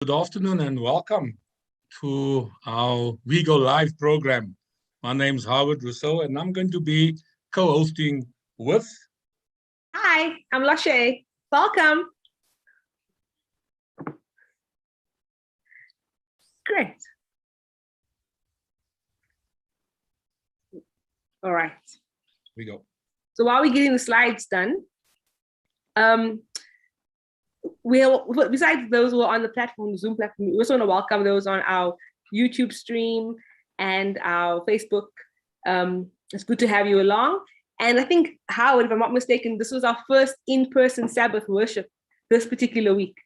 Good afternoon and welcome to our WeGo Live program. My name is Howard Rousseau and I'm going to be co-hosting with... Hi, I'm Lachey. Welcome. Great. All right. We go. So while we're getting the slides done, besides those who are on the platform, Zoom platform, we also want to welcome those on our YouTube stream and our Facebook. It's good to have you along. And I think, Howard, if I'm not mistaken, this was our first in-person Sabbath worship this particular week.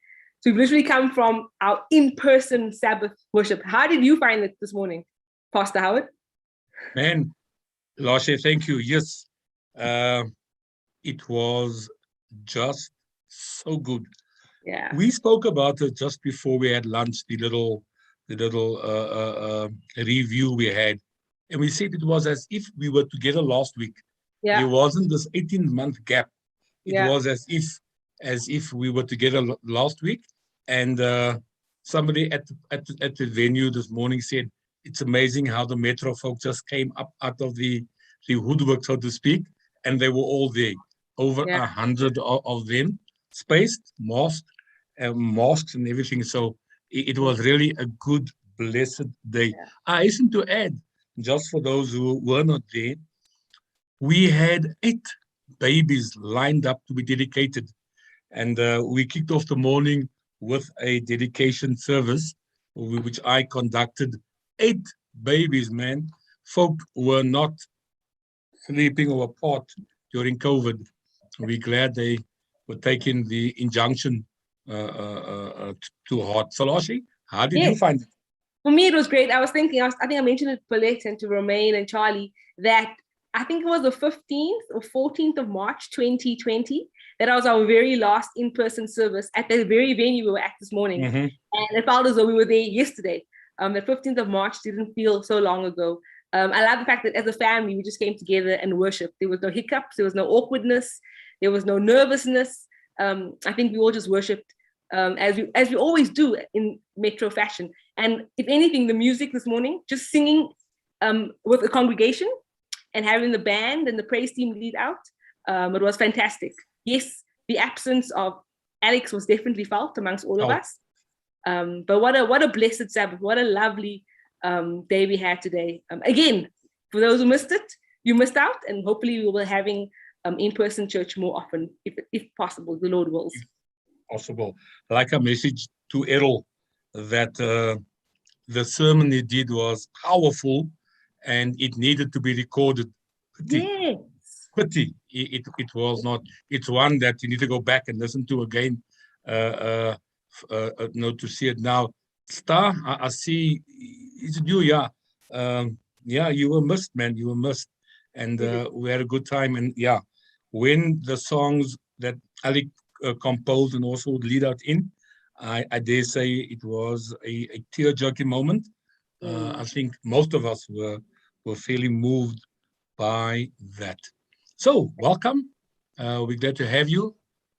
So we've literally come from our in-person Sabbath worship. How did you find it this morning, Pastor Howard? Man, Lashe, thank you. Yes, it was just so good. Yeah. We spoke about it just before we had lunch, the little review we had. And we said it was as if we were together last week. Yeah. There wasn't this 18-month gap. It Yeah. was as if we were together last week. And somebody at the venue this morning said, it's amazing how the Metro folk just came up out of the woodwork, so to speak, and they were all there. Over 100 of them, spaced, masked and everything. So it was really a good, blessed day. Yeah. I hasten to add, just for those who were not there, we had 8 babies lined up to be dedicated. And we kicked off the morning with a dedication service, which I conducted. 8 babies, man. Folk were not sleeping or apart during COVID. We're glad they were taking the injunction to heart. Salashi, how did you find it? For me, it was great. I think I mentioned it to Paulette and to Romaine and Charlie that I think it was the 15th or 14th of March, 2020, that was our very last in-person service at the very venue we were at this morning. Mm-hmm. And it felt as though we were there yesterday. The 15th of March didn't feel so long ago. I love the fact that as a family, we just came together and worshiped. There was no hiccups, there was no awkwardness, there was no nervousness. I think we all just worshiped as we always do in Metro fashion. And if anything, the music this morning, just singing with a congregation and having the band and the praise team lead out, it was fantastic. Yes, the absence of Alex was definitely felt amongst all of us. But what a blessed Sabbath, what a lovely day we had today. Again, for those who missed it, you missed out, and hopefully we will be having in-person church more often, if possible, the Lord wills. Possible. Like a message to Errol that the sermon he did was powerful and it needed to be recorded. Yes. Pity. It was not. It's one that you need to go back and listen to again. To see it now. Star, I see. Is it you? Yeah. Yeah, you were missed, man. You were missed. And we had a good time. And yeah, when the songs that Alec composed and also would lead out in, I dare say it was a tear-jerking moment. I think most of us were fairly moved by that. So, welcome. We're glad to have you.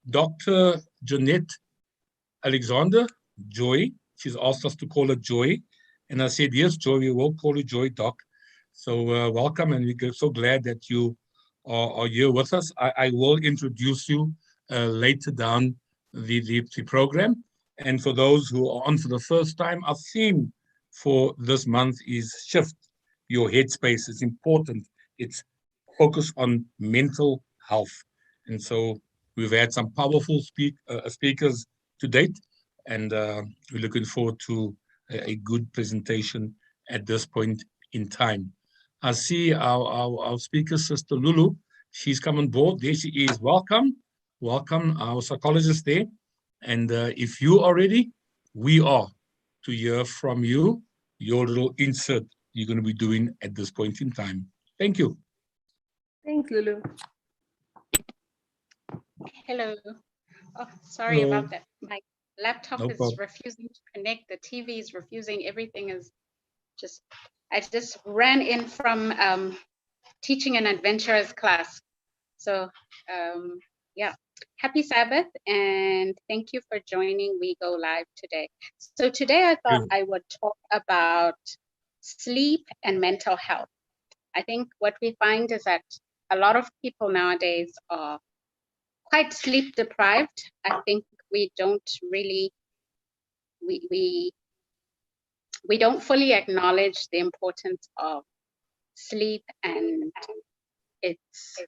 Dr. Jeanette Alexander, Joy. She's asked us to call her Joy. And I said, yes, Joy, we will call you Joy, Doc. So welcome, and we're so glad that you are here with us. I will introduce you later down the program. And for those who are on for the first time, our theme for this month is shift your headspace. It's important. It's focus on mental health. And so we've had some powerful speakers to date, and we're looking forward to a good presentation at this point in time. I see our speaker, Sister Lulu. She's come on board. There she is. Welcome. Welcome, our psychologist there. And if you are ready, we are to hear from you, your little insert you're going to be doing at this point in time. Thank you. Thanks, Lulu. Hello. Oh, sorry Hello. about that. My laptop is refusing to connect. The TV is refusing. Everything is just, I just ran in from teaching an adventurous class. So, yeah. Happy Sabbath, and thank you for joining WeGo Live today. So today I thought I would talk about sleep and mental health. I think what we find is that a lot of people nowadays are quite sleep deprived. I think we don't really, we don't fully acknowledge the importance of sleep, and it's,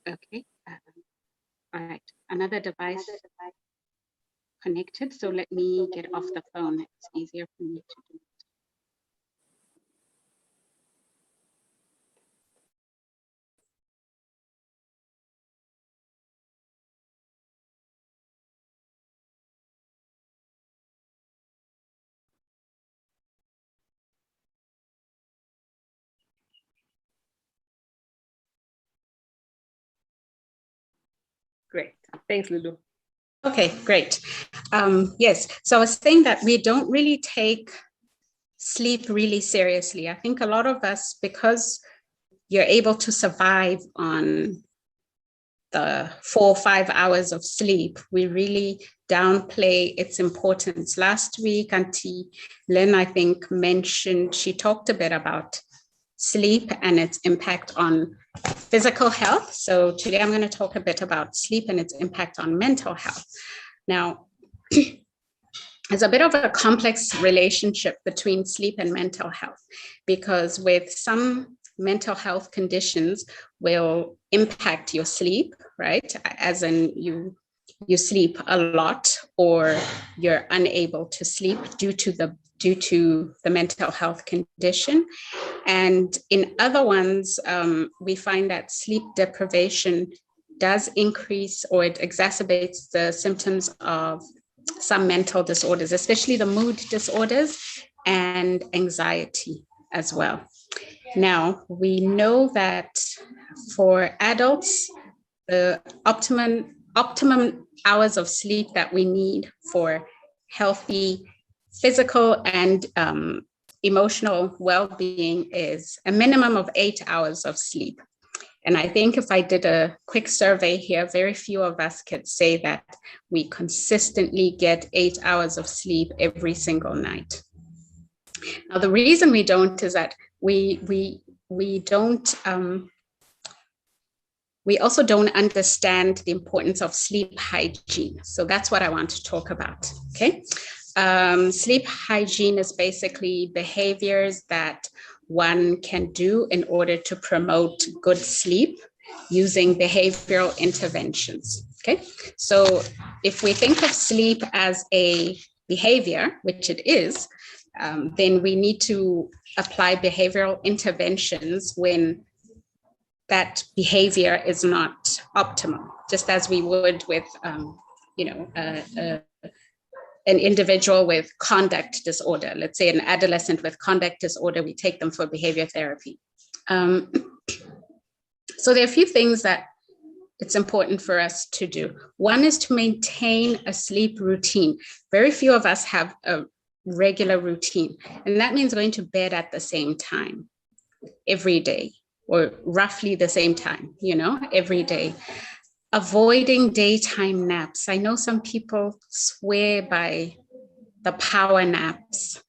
okay. All right, another device connected. So let me get off the phone. It's easier for me to do. Great. Thanks, Lulu. Okay, great. Yes, so I was saying that we don't really take sleep really seriously. I think a lot of us, because you're able to survive on the 4 or 5 hours of sleep, we really downplay its importance. Last week, Auntie Lynn, I think, mentioned, she talked a bit about sleep and its impact on physical health. So today I'm going to talk a bit about sleep and its impact on mental health. Now, there's a bit of a complex relationship between sleep and mental health, because with some mental health conditions will impact your sleep, right? As in you sleep a lot, or you're unable to sleep due to the mental health condition. And in other ones, we find that sleep deprivation does increase, or it exacerbates the symptoms of some mental disorders, especially the mood disorders and anxiety as well. Now, we know that for adults, the optimum hours of sleep that we need for healthy physical and emotional well-being is a minimum of 8 hours of sleep. And I think if I did a quick survey here, very few of us could say that we consistently get 8 hours of sleep every single night. Now, the reason we don't is that we also don't understand the importance of sleep hygiene. So that's what I want to talk about, okay? Sleep hygiene is basically behaviors that one can do in order to promote good sleep using behavioral interventions, okay? So if we think of sleep as a behavior, which it is, then we need to apply behavioral interventions when that behavior is not optimal, just as we would with, an individual with conduct disorder. Let's say an adolescent with conduct disorder, we take them for behavior therapy. So there are a few things that it's important for us to do. One is to maintain a sleep routine. Very few of us have a regular routine, and that means going to bed at the same time every day, or roughly the same time, every day. Avoiding daytime naps. I know some people swear by the power naps,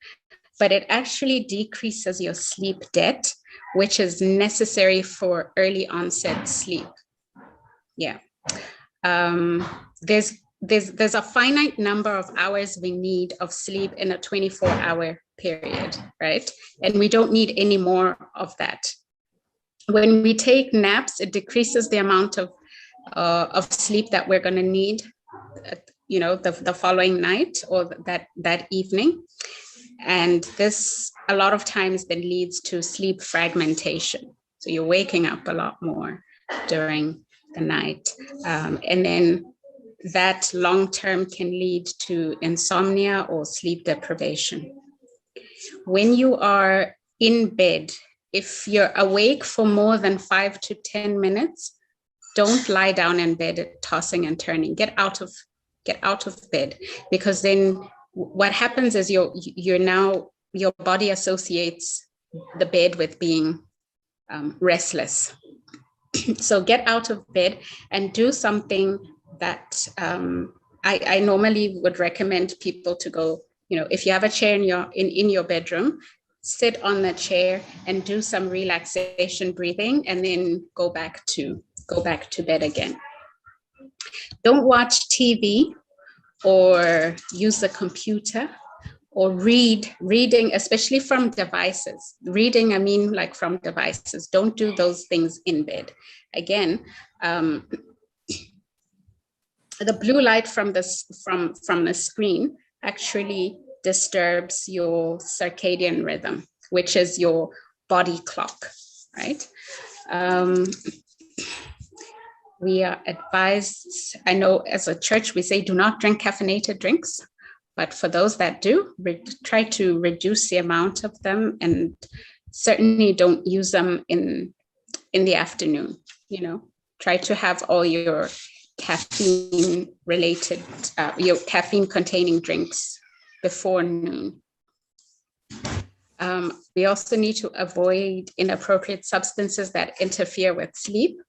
but it actually decreases your sleep debt, which is necessary for early onset sleep. Yeah. There's a finite number of hours we need of sleep in a 24-hour period, right? And we don't need any more of that. When we take naps, it decreases the amount of sleep that we're going to need, the following night or that evening. And this, a lot of times, then leads to sleep fragmentation. So you're waking up a lot more during the night. And then that long-term can lead to insomnia or sleep deprivation. When you are in bed, if you're awake for more than 5 to 10 minutes, don't lie down in bed tossing and turning. Get out of bed, because then what happens is your body associates the bed with being restless. So get out of bed and do something that I normally would recommend people to go, if you have a chair in your bedroom, sit on the chair and do some relaxation breathing, and then go back to bed again. Don't watch TV or use the computer or reading, especially from devices. Reading, I mean, like from devices. Don't do those things in bed. Again, the blue light from the screen actually disturbs your circadian rhythm, which is your body clock, right? We are advised, I know as a church, we say do not drink caffeinated drinks, but for those that do, try to reduce the amount of them, and certainly don't use them in the afternoon. Try to have all your caffeine related, your caffeine containing drinks before noon. We also need to avoid inappropriate substances that interfere with sleep.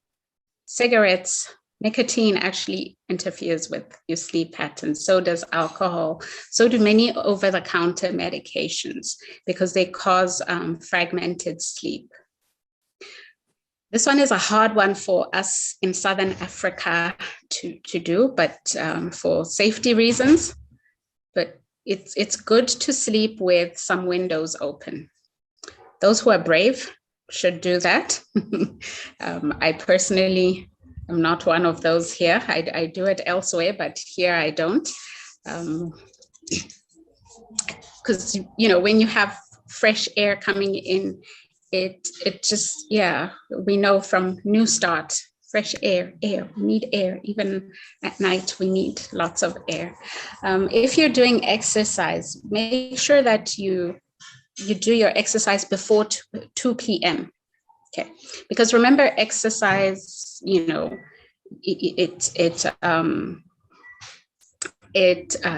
Cigarettes, nicotine actually interferes with your sleep patterns. So does alcohol. So do many over-the-counter medications, because they cause fragmented sleep. This one is a hard one for us in Southern Africa to do, but for safety reasons. But it's good to sleep with some windows open. Those who are brave should do that. I personally am not one of those here. I do it elsewhere, but here I don't. Because, when you have fresh air coming in, it just, we know from New Start, fresh air, we need air. Even at night, we need lots of air. If you're doing exercise, make sure that you do your exercise before 2 p.m. Okay, because remember, exercise, it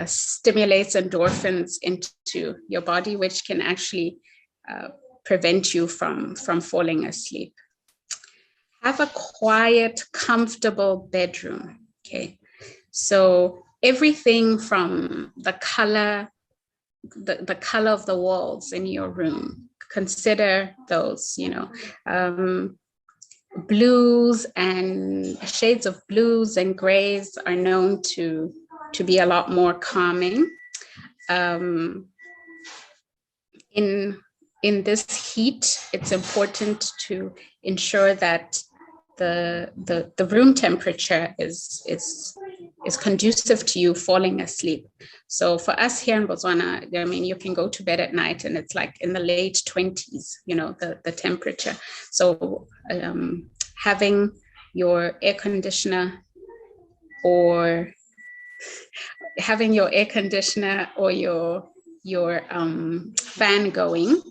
stimulates endorphins into your body, which can actually prevent you from falling asleep. Have a quiet, comfortable bedroom. Okay, so everything from the color of the walls in your room, consider those, blues and shades of blues and grays are known to be a lot more calming. In this heat, it's important to ensure that the room temperature is conducive to you falling asleep. So for us here in Botswana, you can go to bed at night and it's like in the late 20s, the temperature. So having your air conditioner or your fan going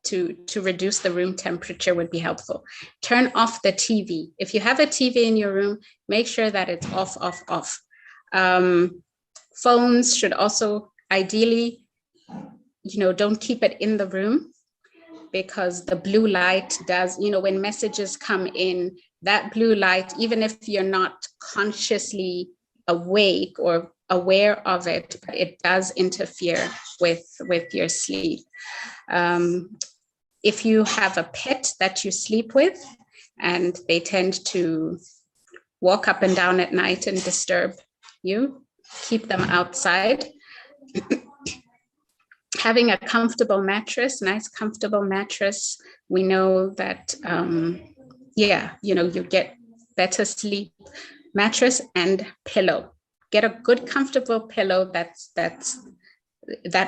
to reduce the room temperature would be helpful. Turn off the TV. If you have a TV in your room, make sure that it's off. Phones should also ideally, don't keep it in the room, because the blue light does, when messages come in, that blue light, even if you're not consciously awake or aware of it, but it does interfere with your sleep. If you have a pet that you sleep with and they tend to walk up and down at night and disturb you, keep them outside. Having a comfortable mattress, nice comfortable mattress, we know that, you get better sleep. Mattress and pillow. Get a good comfortable pillow that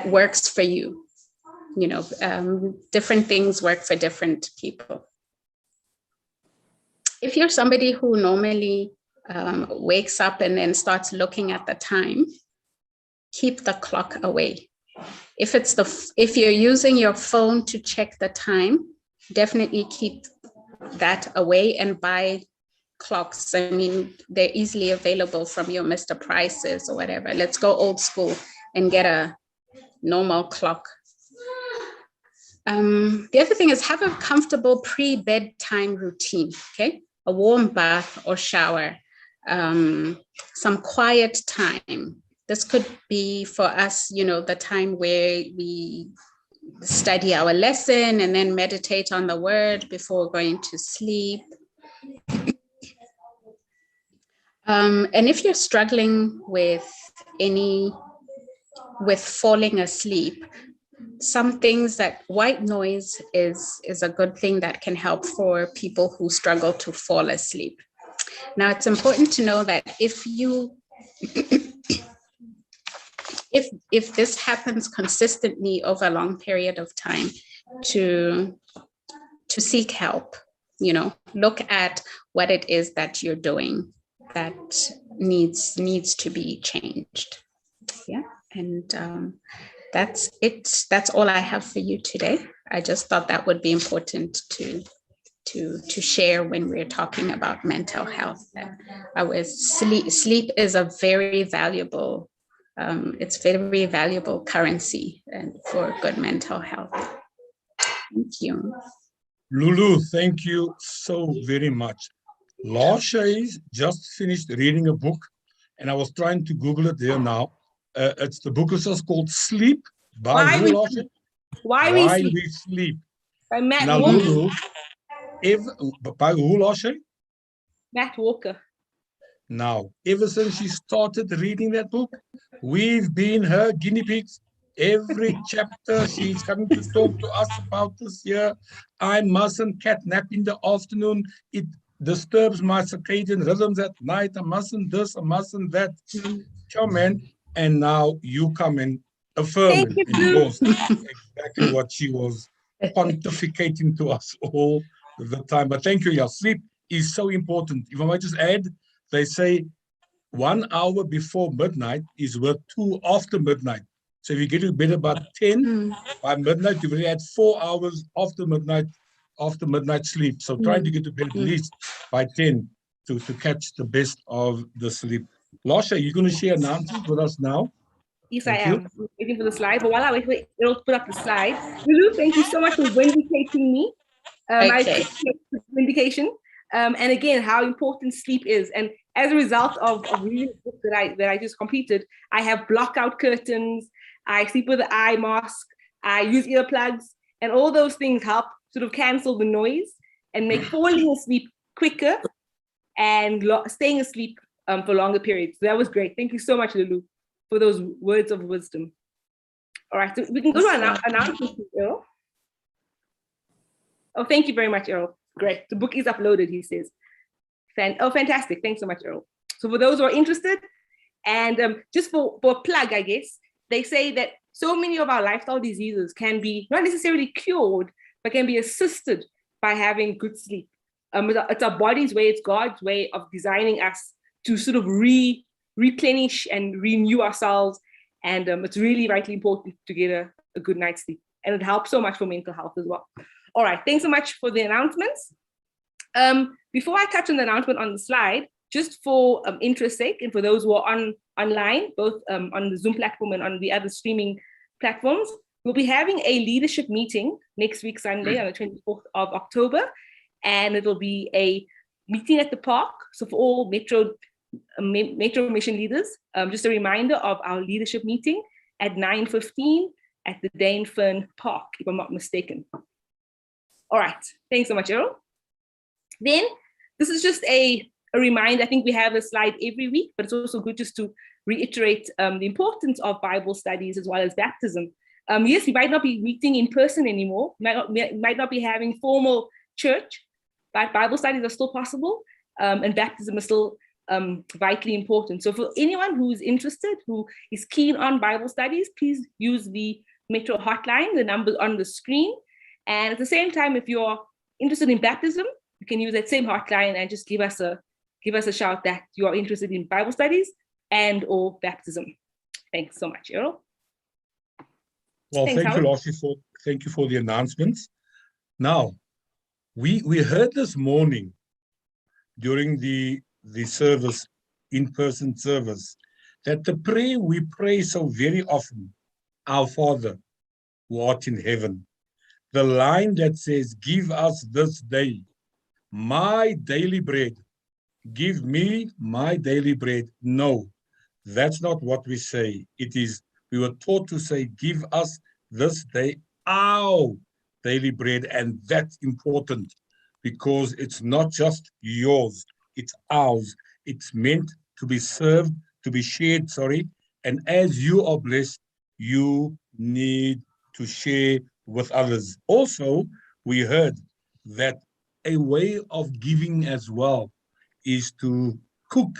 works for you. Different things work for different people. If you're somebody who normally wakes up and then starts looking at the time, keep the clock away. If you're using your phone to check the time, definitely keep that away and buy clocks. They're easily available from your Mr. Prices or whatever. Let's go old school and get a normal clock. The other thing is have a comfortable pre-bedtime routine, okay? a warm bath or shower, some quiet time. This could be for us, the time where we study our lesson and then meditate on the word before going to sleep. And if you're struggling with falling asleep, some things that white noise is a good thing that can help for people who struggle to fall asleep. Now, it's important to know that if this happens consistently over a long period of time, to seek help, look at what it is that you're doing that needs to be changed. Yeah, and that's it. That's all I have for you today. I just thought that would be important to share when we're talking about mental health. Our sleep is a very valuable, it's very valuable currency and for good mental health. Thank you. Lulu, thank you so very much. Lasha just finished reading a book, and I was trying to Google it there now. It's the book is just called Sleep by Why who, We Lasha? Why We Sleep by Matt Now, Walker. Lulu, by who, Lasha? Matt Walker. Now, ever since she started reading that book, we've been her guinea pigs. Every chapter she's coming to talk to us about this year. I mustn't catnap in the afternoon. It disturbs my circadian rhythms at night. I mustn't this, I mustn't that. Come in, and now you come and affirm and endorse exactly what she was pontificating to us all the time. But thank you, yeah. Sleep is so important. If I might just add, they say 1 hour before midnight is worth 2 after midnight. So if you get to bed about 10, by midnight, you've already had 4 hours after midnight sleep. So trying to get to bed at least by 10 to catch the best of the sleep. Lasha, you're going to share announcements with us now? Yes, I am. I'm waiting for the slide. But while I wait, it'll put up the slide. Lulu, thank you so much for vindicating me. I appreciate the vindication. And again, how important sleep is. And as a result of reading the book that I just completed, I have blockout curtains. I sleep with an eye mask. I use earplugs, and all those things help sort of cancel the noise and make falling asleep quicker and staying asleep for longer periods. So that was great. Thank you so much, Lulu, for those words of wisdom. All right, so we can go to our announcements, Earl. Oh, thank you very much, Earl. Great. The book is uploaded, he says. Fantastic. Thanks so much, Earl. So for those who are interested, and just for a plug, I guess, they say that so many of our lifestyle diseases can be not necessarily cured, but can be assisted by having good sleep. It's our body's way, it's God's way of designing us to sort of replenish and renew ourselves. And it's really vitally important to get a good night's sleep. And it helps so much for mental health as well. All right, thanks so much for the announcements. Before I touch on the announcement on the slide, just for interest's sake, and for those who are online, both on the Zoom platform and on the other streaming platforms, we'll be having a leadership meeting next week, Sunday, on the 24th of October. And it'll be a meeting at the park. So for all Metro Mission leaders, just a reminder of our leadership meeting at 9:15 at the Dane Fern Park, if I'm not mistaken. All right, thanks so much, Errol. Then, this is just a reminder. I think we have a slide every week, but it's also good just to reiterate the importance of Bible studies as well as baptism. Yes, we might not be meeting in person anymore, might not be having formal church, but Bible studies are still possible, and baptism is still vitally important. So for anyone who is interested, who is keen on Bible studies, please use the Metro hotline, the number on the screen. And at the same time, if you're interested in baptism, you can use that same hotline and just give us a shout that you are interested in Bible studies and or baptism. Thanks so much, Errol. Well, thank you, Lassie, thank you for the announcements. Now, we heard this morning during the service, in-person service, that the prayer we pray so very often, our Father who art in heaven, the line that says, give us this day my daily bread. Give me my daily bread. No, that's not what we say. It is, we were taught to say, give us this day our daily bread. And that's important because it's not just yours, it's ours. It's meant to be served, to be shared, sorry. And as you are blessed, you need to share with others. Also, we heard that a way of giving as well is to cook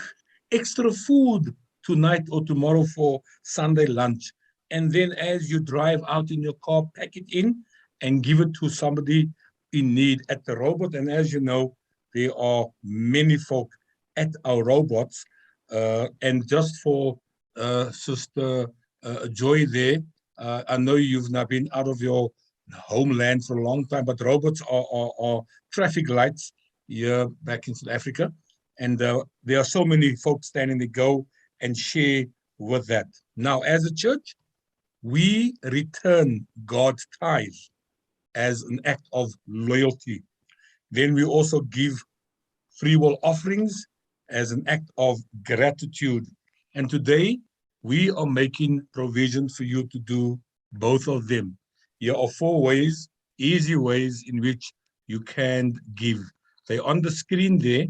extra food tonight or tomorrow for Sunday lunch. And then as you drive out in your car, pack it in and give it to somebody in need at the robot. And as you know, there are many folk at our robots. And just for Sister Joy there, I know you've not been out of your homeland for a long time, but robots are traffic lights here back in South Africa. And there are so many folks standing to go and share with that. Now, as a church, we return God's tithe as an act of loyalty. Then we also give free will offerings as an act of gratitude. And today, we are making provision for you to do both of them. Here are 4 ways, easy ways in which you can give. They're on the screen there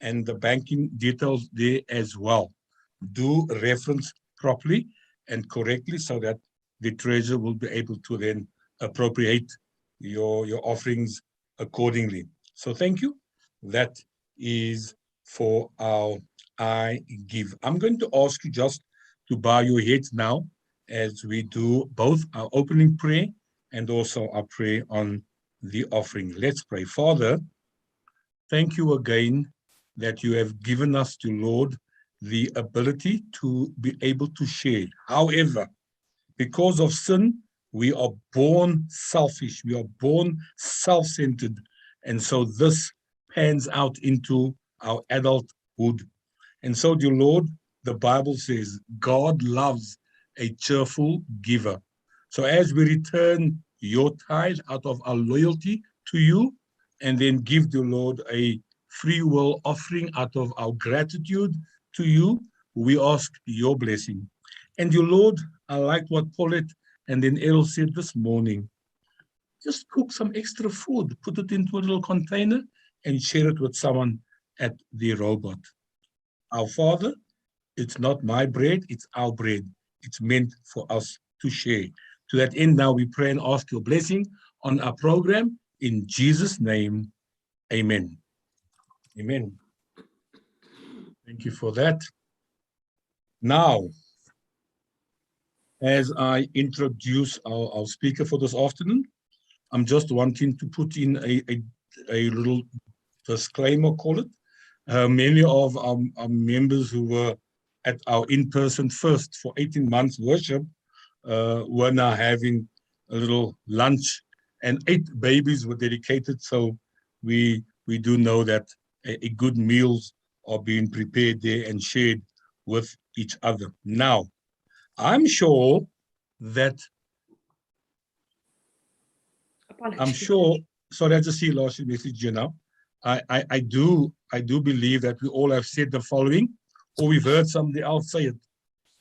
and the banking details there as well. Do reference properly and correctly so that the treasurer will be able to then appropriate your offerings accordingly. So thank you. That is for our I give. I'm going to ask you just to bow your heads now as we do both our opening prayer and also our prayer on the offering. Let's pray. Father, thank you again that you have given us, to Lord, the ability to be able to share. However, because of sin, we are born selfish. We are born self-centered. And so this pans out into our adulthood. And so, dear Lord, the Bible says God loves a cheerful giver. So as we return your tithe out of our loyalty to you, and then give, dear Lord, a free will offering out of our gratitude to you, we ask your blessing. And dear Lord, I like what Paulette and then Errol said this morning. Just cook some extra food, put it into a little container and share it with someone at the robot. Our Father, it's not my bread, it's our bread. It's meant for us to share. To that end, now we pray and ask your blessing on our program. In Jesus' name, amen. Amen. Thank you for that. Now, as I introduce our speaker for this afternoon, I'm just wanting to put in a little disclaimer, call it. Many of our members who were at our in-person first for 18 months worship were now having a little lunch, and 8 babies were dedicated. So we do know that a good meals are being prepared there and shared with each other. Now, I'm sure that sorry, I just see Lord's message here now. I do believe that we all have said the following, or we've heard somebody else say it,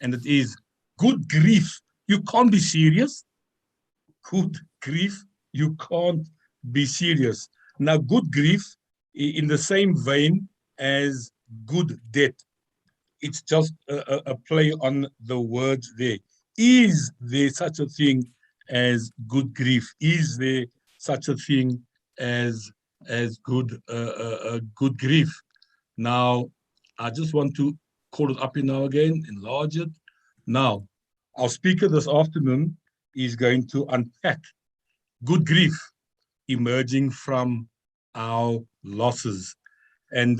and it is, good grief, you can't be serious. Good grief, you can't be serious. Now, good grief, in the same vein as good debt, it's just a play on the words there. Is there such a thing as good grief? Is there such a thing as good grief? Now, I just want to call it up now again, enlarge it. Now, our speaker this afternoon is going to unpack good grief emerging from our losses. And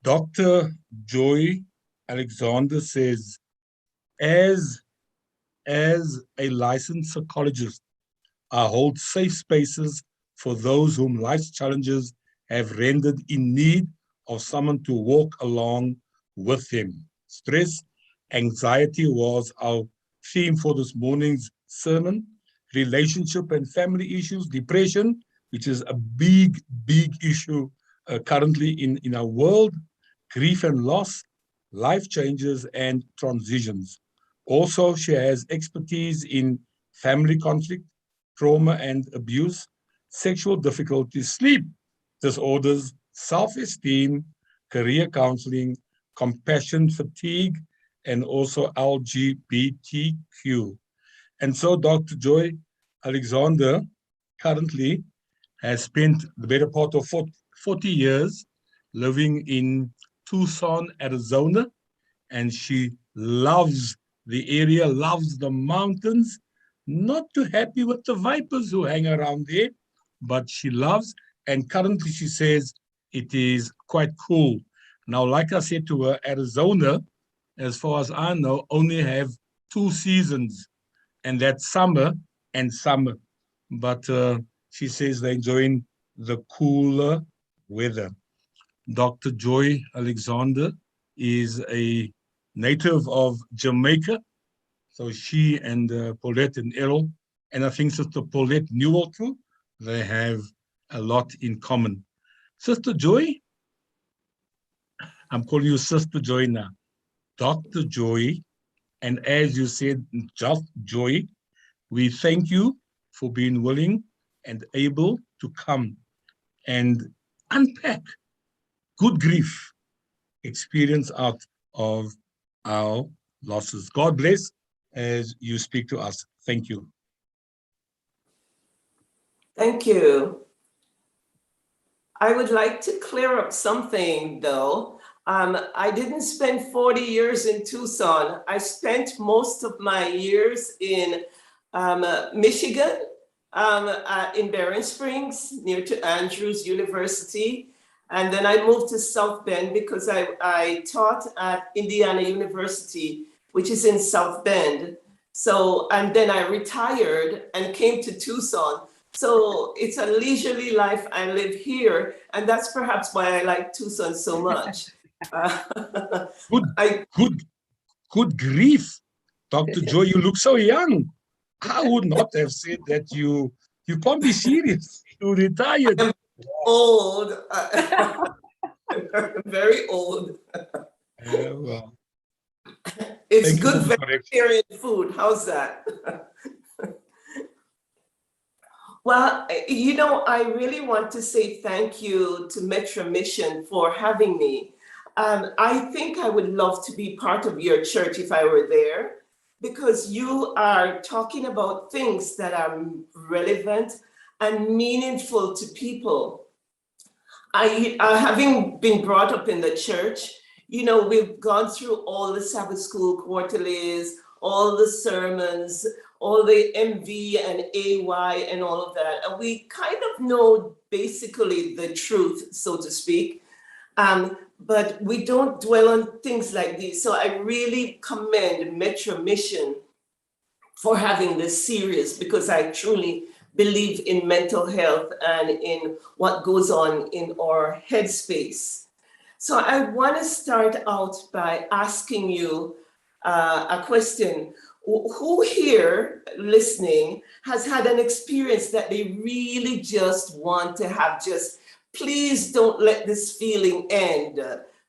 Dr. Joy Alexander says, as a licensed psychologist, I hold safe spaces for those whom life's challenges have rendered in need of someone to walk along with them. Stress, anxiety was our theme for this morning's sermon. Relationship and family issues, depression, which is a big, big issue currently in our world, grief and loss, life changes and transitions. Also, she has expertise in family conflict, trauma and abuse, sexual difficulties, sleep disorders, self-esteem, career counseling, compassion fatigue, and also LGBTQ. And so Dr. Joy Alexander currently has spent the better part of 40 years living in Tucson, Arizona, and she loves the area, loves the mountains, not too happy with the vipers who hang around there, but she loves, and currently she says it is quite cool. Now, like I said to her, Arizona, as far as I know, only have 2 seasons, and that's summer and summer. But she says they're enjoying the cooler weather. Dr. Joy Alexander is a native of Jamaica. So she and Paulette and Errol, and I think Sister Paulette Newell too, they have a lot in common. Sister Joy, I'm calling you Sister Joy now. Dr. Joy, and as you said, just Joy, we thank you for being willing and able to come and unpack good grief experience out of our losses. God bless as you speak to us. Thank you. Thank you. I would like to clear up something though. I didn't spend 40 years in Tucson. I spent most of my years in Michigan, in Barron Springs, near to Andrews University. And then I moved to South Bend because I taught at Indiana University, which is in South Bend. So, and then I retired and came to Tucson. So it's a leisurely life I live here. And that's perhaps why I like Tucson so much. Good grief. Dr. Joy, you look so young. I would not have said that you can't be serious. You retired. I'm old. Very old. Well, it's good vegetarian food. How's that? Well, you know, I really want to say thank you to Metro Mission for having me. I think I would love to be part of your church if I were there, because you are talking about things that are relevant and meaningful to people. Having been brought up in the church, you know, we've gone through all the Sabbath school quarterlies, all the sermons, all the MV and AY and all of that. And we kind of know basically the truth, so to speak. But we don't dwell on things like these. So I really commend Metro Mission for having this series, because I truly believe in mental health and in what goes on in our headspace. So I want to start out by asking you a question. Who here listening has had an experience that they really just want to have just, please don't let this feeling end.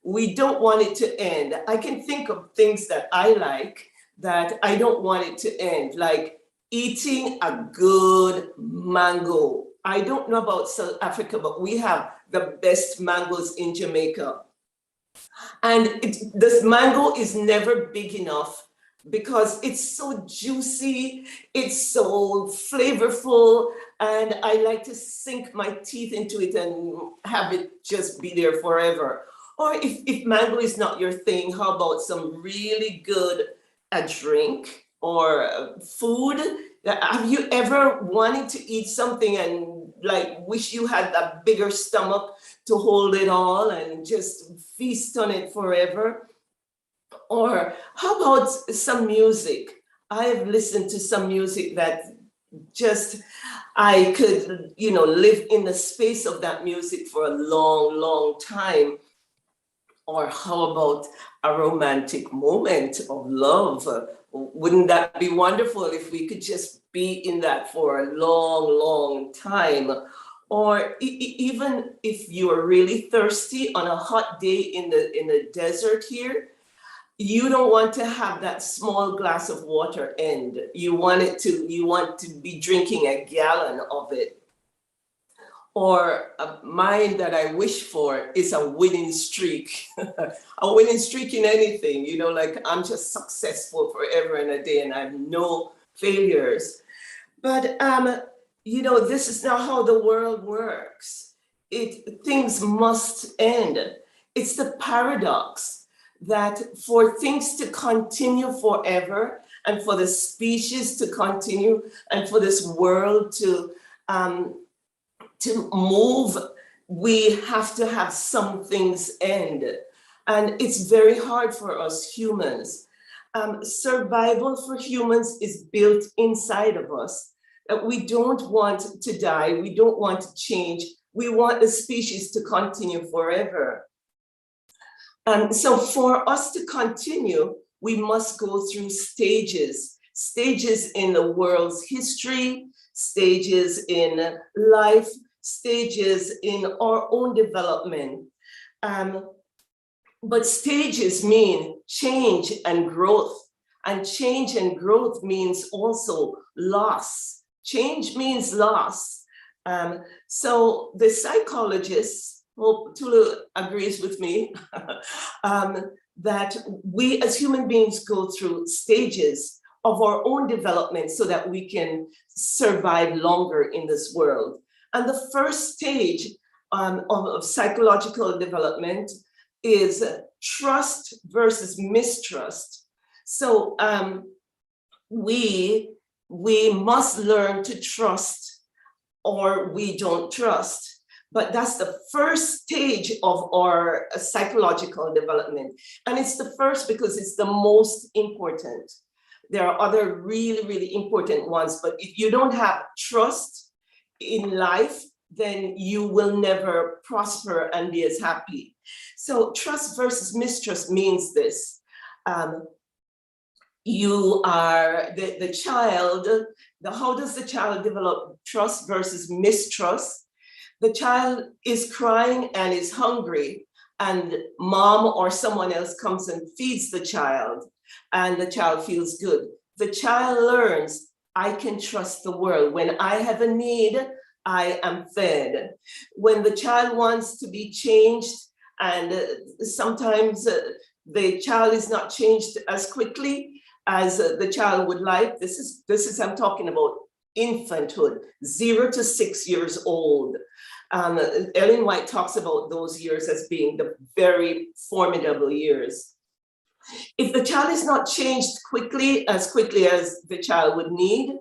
We don't want it to end. I can think of things that I like that I don't want it to end, like eating a good mango. I don't know about South Africa, but we have the best mangoes in Jamaica. And this mango is never big enough because it's so juicy, it's so flavorful, and I like to sink my teeth into it and have it just be there forever. Or if mango is not your thing, how about some really good drink or food? Have you ever wanted to eat something and like wish you had a bigger stomach to hold it all and just feast on it forever? Or how about some music? I have listened to some music that just, I could, you know, live in the space of that music for a long, long time. Or how about a romantic moment of love? Wouldn't that be wonderful if we could just be in that for a long, long time? or even if you're really thirsty on a hot day in the desert here, you don't want to have that small glass of water end. You want to be drinking a gallon of it. Or mine that I wish for is a winning streak, a winning streak in anything, you know, like I'm just successful forever and a day and I have no failures. But, you know, this is not how the world works. Things must end. It's the paradox that for things to continue forever and for the species to continue and for this world to move, we have to have some things end. And it's very hard for us humans. Survival for humans is built inside of us. We don't want to die. We don't want to change. We want the species to continue forever. So for us to continue, we must go through stages in the world's history, stages in life, stages in our own development. But stages mean change and growth. And change and growth means also loss. Change means loss. So the psychologist, hope Tulu agrees with me, that we as human beings go through stages of our own development so that we can survive longer in this world. And the first stage of psychological development is trust versus mistrust. So we must learn to trust or we don't trust. But that's the first stage of our psychological development. And it's the first because it's the most important. There are other really, really important ones, but if you don't have trust in life, then you will never prosper and be as happy. So trust versus mistrust means this. You are the child, how does the child develop trust versus mistrust? The child is crying and is hungry, and mom or someone else comes and feeds the child, and the child feels good. The child learns, I can trust the world. When I have a need, I am fed. When the child wants to be changed, and sometimes the child is not changed as quickly as the child would like. This is I'm talking about infanthood, 0 to 6 years old. Ellen White talks about those years as being the very formidable years. If the child is not changed as quickly as the child would need,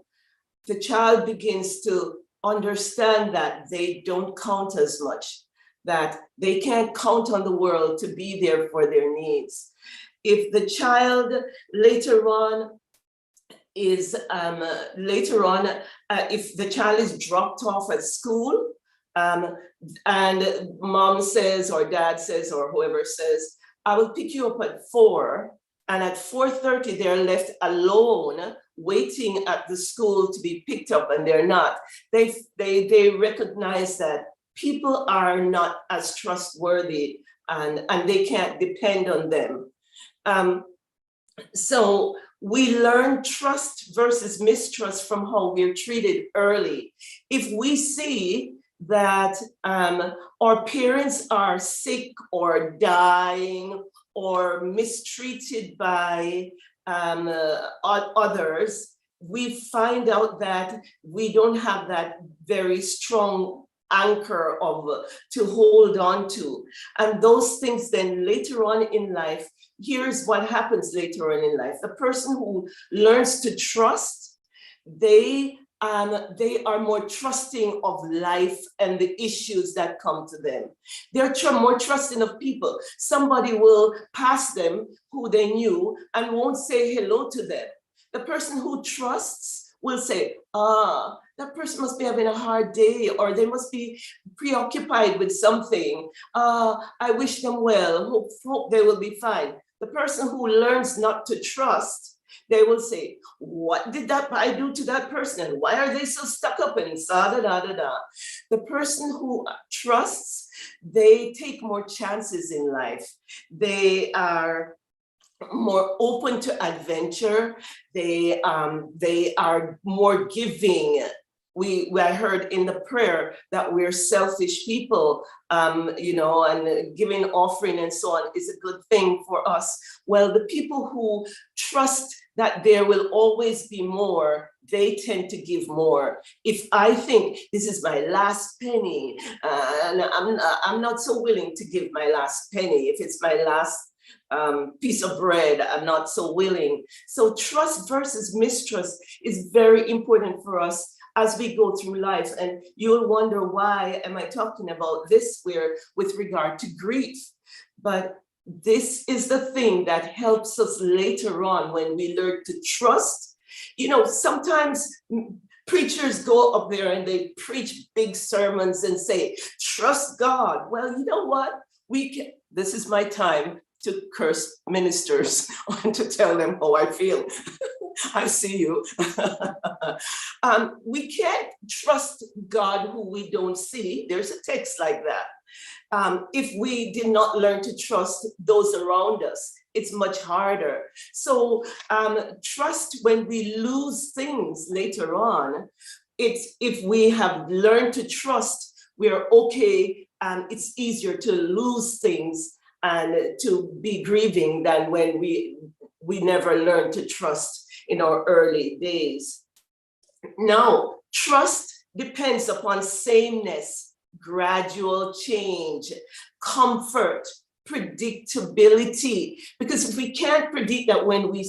the child begins to understand that they don't count as much, that they can't count on the world to be there for their needs. If the child later on, if the child is dropped off at school, and mom says or dad says or whoever says, I will pick you up at 4, and at 4:30 they're left alone waiting at the school to be picked up, and they're not. They recognize that people are not as trustworthy and they can't depend on them. So we learn trust versus mistrust from how we're treated early. If we see that our parents are sick or dying or mistreated by others, we find out that we don't have that very strong anchor to hold on to. And those things then later on in life, here's what happens later on in life. The person who learns to trust, they are more trusting of life and the issues that come to them. They're more trusting of people. Somebody will pass them who they knew and won't say hello to them. The person who trusts will say, that person must be having a hard day, or they must be preoccupied with something. I wish them well, hope they will be fine. The person who learns not to trust They will say, what did that I do to that person? And why are they so stuck up and da da da da? The person who trusts, they take more chances in life. They are more open to adventure. They are more giving. I heard in the prayer that we're selfish people, and giving offering and so on is a good thing for us. Well, the people who trust that there will always be more, they tend to give more. If I think this is my last penny, and I'm not so willing to give my last penny. If it's my last piece of bread, I'm not so willing. So trust versus mistrust is very important for us as we go through life. And you'll wonder, why am I talking about this with regard to grief? But this is the thing that helps us later on when we learn to trust. Sometimes preachers go up there and they preach big sermons and say, trust God. Well, you know what? This is my time to curse ministers and to tell them how I feel. I see you. We can't trust God who we don't see. There's a text like that. If we did not learn to trust those around us, it's much harder. So trust when we lose things later on. If we have learned to trust, we're okay. It's easier to lose things and to be grieving than when we never learned to trust in our early days. Now, trust depends upon sameness, gradual change, comfort, predictability. Because if we can't predict that when we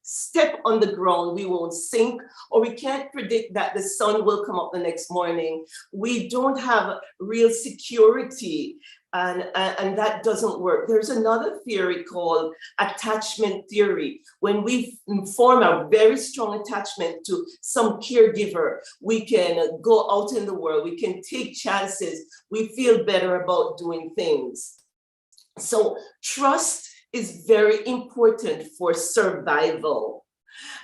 step on the ground, we won't sink, or we can't predict that the sun will come up the next morning, we don't have real security. And that doesn't work. There's another theory called attachment theory. When we form a very strong attachment to some caregiver, we can go out in the world, we can take chances, we feel better about doing things. So trust is very important for survival.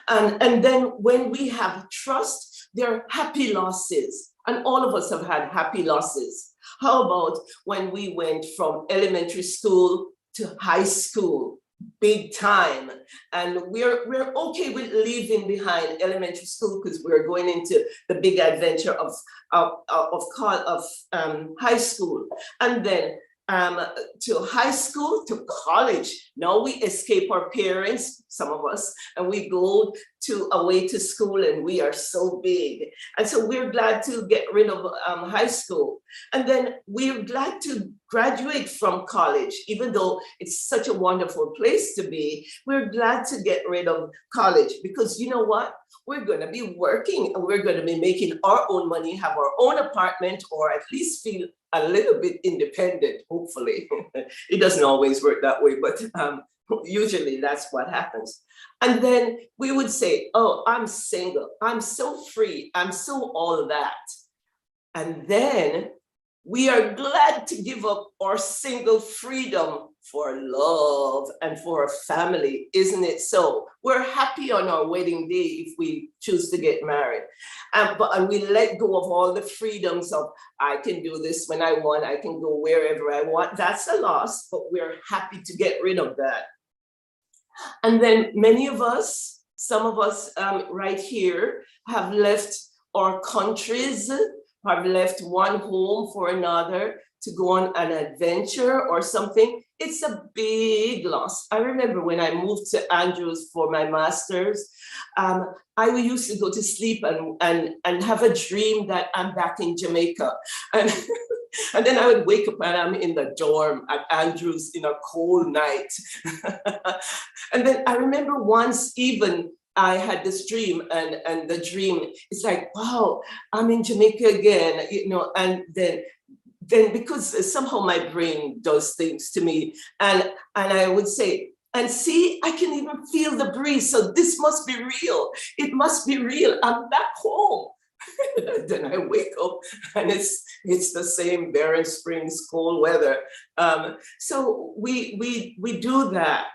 And then when we have trust, there are happy losses. And all of us have had happy losses. How about when we went from elementary school to high school, big time, and we're okay with leaving behind elementary school because we're going into the big adventure of high school, and then to high school, to college. Now we escape our parents, some of us, and we go away to school, and we are so big. And so we're glad to get rid of high school. And then we're glad to graduate from college, even though it's such a wonderful place to be. We're glad to get rid of college because you know what? We're going to be working and we're going to be making our own money, have our own apartment, or at least feel a little bit independent, hopefully. It doesn't always work that way, but usually that's what happens. And then we would say, oh, I'm single, I'm so free, I'm so all that. And then we are glad to give up our single freedom for love and for a family, isn't it so? We're happy on our wedding day if we choose to get married. And we let go of all the freedoms of, I can do this when I want, I can go wherever I want. That's a loss, but we're happy to get rid of that. And then many of us, some of us right here, have left our countries, have left one home for another to go on an adventure or something. It's a big loss. I remember when I moved to Andrews for my master's, I used to go to sleep and have a dream that I'm back in Jamaica. And, and then I would wake up and I'm in the dorm at Andrews in a cold night. And then I remember once even I had this dream, and the dream is like, wow, I'm in Jamaica again, you know, and then because somehow my brain does things to me, and I would say, and see, I can even feel the breeze, so this must be real. It must be real. I'm back home. Then I wake up and it's the same Barren Springs cold weather. So we do that.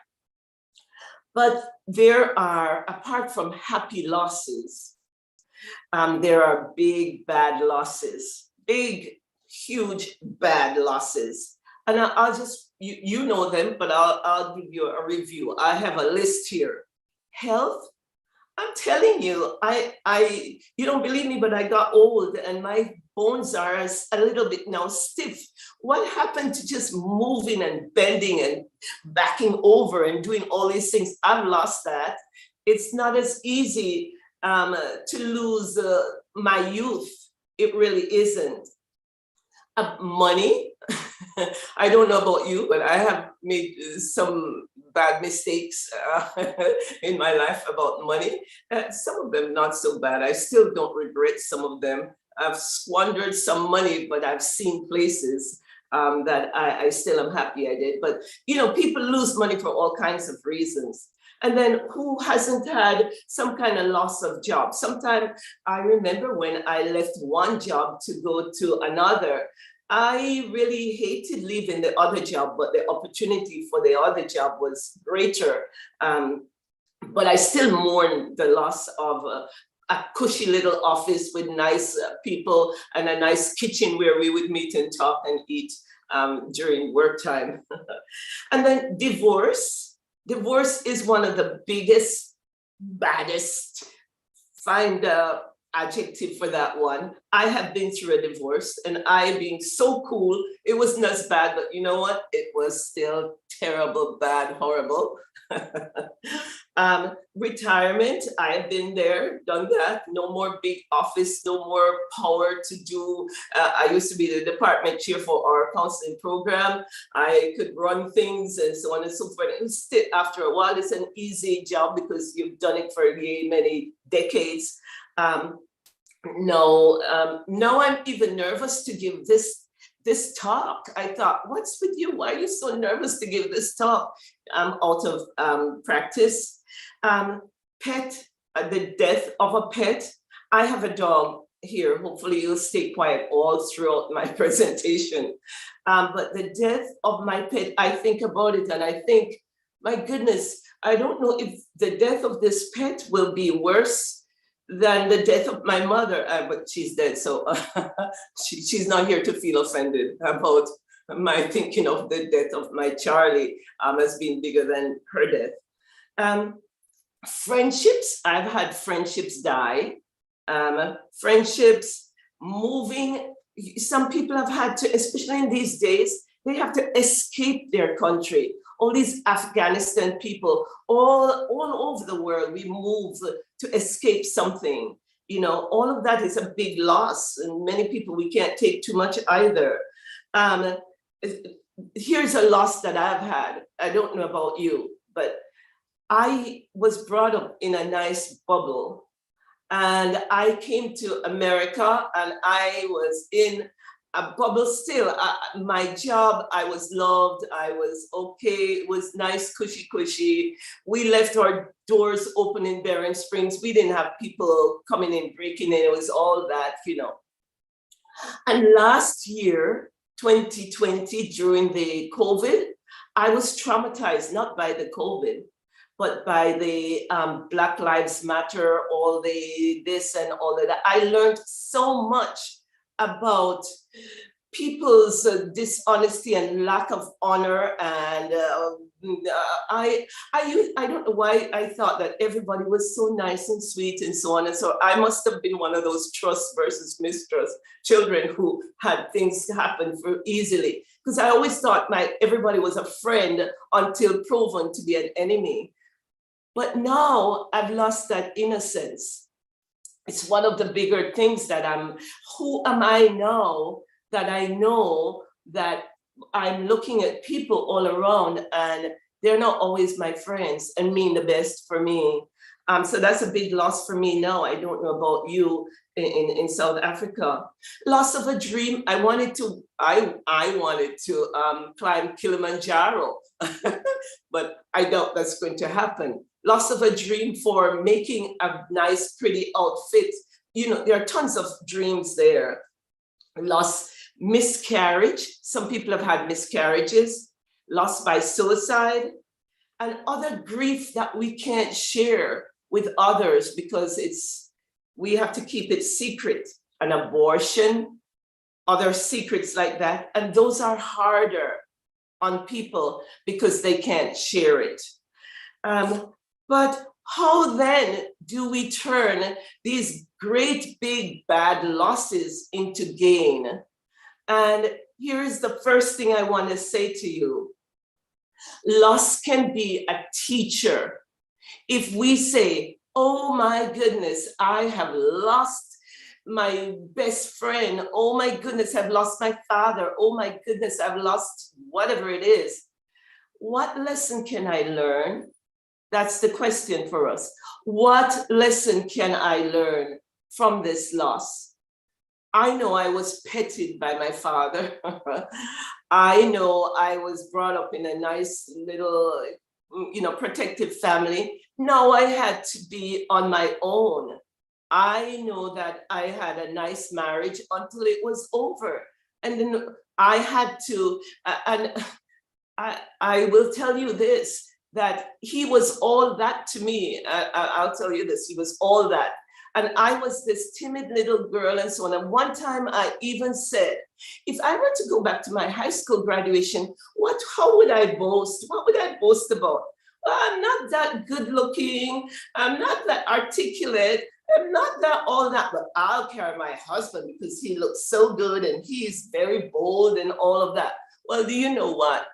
But there are, apart from happy losses, there are big, bad losses, big, huge, bad losses. And I'll just, you know them, but I'll give you a review. I have a list here. Health, I'm telling you, you don't believe me, but I got old and my bones are a little bit now stiff. What happened to just moving and bending and backing over and doing all these things? I've lost that. It's not as easy to lose my youth. It really isn't. Money. I don't know about you, but I have made some bad mistakes in my life about money. Some of them not so bad. I still don't regret some of them. I've squandered some money, but I've seen places that I still am happy I did. But, you know, people lose money for all kinds of reasons. And then who hasn't had some kind of loss of job? Sometimes I remember when I left one job to go to another, I really hated leaving the other job, but the opportunity for the other job was greater. But I still mourn the loss of a cushy little office with nice people and a nice kitchen where we would meet and talk and eat during work time. And then divorce. Divorce is one of the biggest, baddest, find a adjective for that one. I have been through a divorce and I being so cool, it wasn't as bad, but you know what? It was still terrible, bad, horrible. Retirement, I have been there, done that. No more big office, no more power to do. I used to be the department chair for our counseling program. I could run things and so on and so forth. It was still, after a while, it's an easy job because you've done it for many decades. No, now I'm even nervous to give this talk. I thought, what's with you? Why are you so nervous to give this talk? I'm out of practice. Pet, the death of a pet. I have a dog here. Hopefully you'll stay quiet all throughout my presentation. But the death of my pet, I think about it and I think, my goodness, I don't know if the death of this pet will be worse than the death of my mother, but she's dead, so she's not here to feel offended about my thinking of the death of my Charlie as being bigger than her death. Friendships, I've had friendships die. Friendships moving, some people have had to, especially in these days, they have to escape their country. All these Afghanistan people, all over the world, we move to escape something. You know, all of that is a big loss. And many people, we can't take too much either. Here's a loss that I've had. I don't know about you, but I was brought up in a nice bubble. And I came to America and I was in a bubble still. My job, I was loved, I was okay, it was nice, cushy. We left our doors open in Barron Springs. We didn't have people coming in, breaking in, it was all that, you know. And last year, 2020, during the COVID, I was traumatized, not by the COVID, but by the Black Lives Matter, all the this and all of that. I learned so much about people's dishonesty and lack of honor, and I don't know why I thought that everybody was so nice and sweet and so on and so. I must have been one of those trust versus mistrust children who had things happen for easily, because I always thought everybody was a friend until proven to be an enemy. But now I've lost that innocence. It's one of the bigger things that who am I now that I know that I'm looking at people all around and they're not always my friends and mean the best for me. So that's a big loss for me now. I don't know about you in South Africa. Loss of a dream. I wanted to climb Kilimanjaro, but I doubt that's going to happen. Loss of a dream for making a nice, pretty outfit. You know, there are tons of dreams there. Loss, miscarriage. Some people have had miscarriages. Loss by suicide. and other grief that we can't share with others because we have to keep it secret. An abortion, other secrets like that. And those are harder on people because they can't share it. But how then do we turn these great big bad losses into gain? And here's the first thing I want to say to you. Loss can be a teacher. If we say, oh my goodness, I have lost my best friend. Oh my goodness, I've lost my father. Oh my goodness, I've lost whatever it is. What lesson can I learn? That's the question for us. What lesson can I learn from this loss? I know I was petted by my father. I know I was brought up in a nice little, protective family. Now I had to be on my own. I know that I had a nice marriage until it was over. And then I had to, and I will tell you this, that he was all that to me. I'll tell you this, he was all that. And I was this timid little girl and so on. And one time I even said, if I were to go back to my high school graduation, how would I boast? What would I boast about? Well, I'm not that good looking. I'm not that articulate. I'm not that all that, but I'll carry my husband because he looks so good and he's very bold and all of that. Well, do you know what?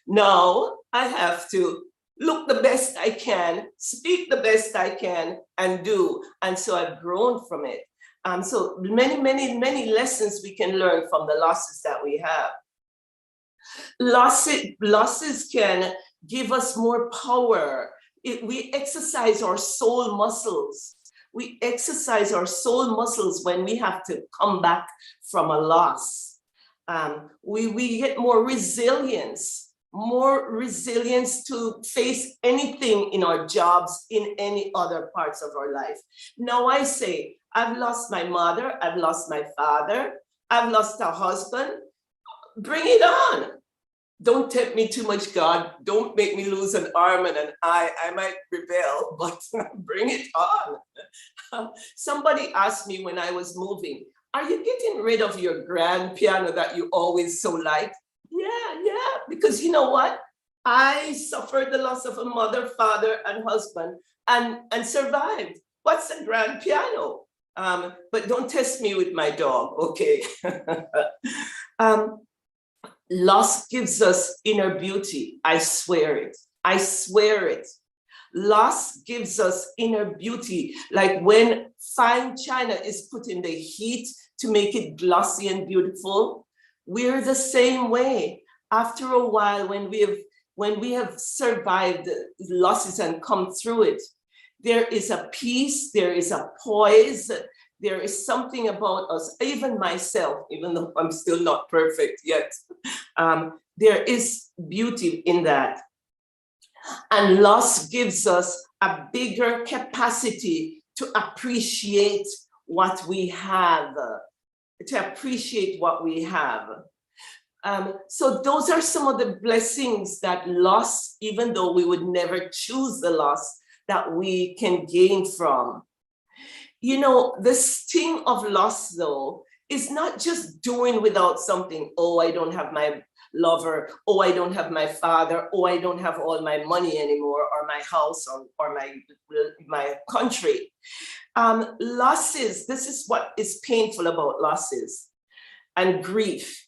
Now I have to look the best I can, speak the best I can, and do. And so I've grown from it. So many, many, many lessons we can learn from the losses that we have. Losses can give us more power. We exercise our soul muscles. We exercise our soul muscles when we have to come back from a loss. We get more resilience to face anything in our jobs, in any other parts of our life. Now I say, I've lost my mother, I've lost my father, I've lost a husband. Bring it on. Don't tempt me too much, God. Don't make me lose an arm and an eye. I might rebel, but bring it on. Somebody asked me when I was moving, are you getting rid of your grand piano that you always so liked? Yeah, because you know what? I suffered the loss of a mother, father, and husband and survived. What's a grand piano? But don't test me with my dog, okay? Loss gives us inner beauty. I swear it. I swear it. Loss gives us inner beauty. Like when fine china is put in the heat to make it glossy and beautiful, we're the same way. After a while, when we have survived losses and come through it, there is a peace, there is a poise, there is something about us, even myself, even though I'm still not perfect yet, there is beauty in that. And loss gives us a bigger capacity to appreciate what we have, So those are some of the blessings that loss, even though we would never choose the loss, that we can gain from. You know, the sting of loss, though, is not just doing without something. Oh, I don't have my lover. Oh, I don't have my father. Oh, I don't have all my money anymore, or my house, or my country. Losses, this is what is painful about losses and grief.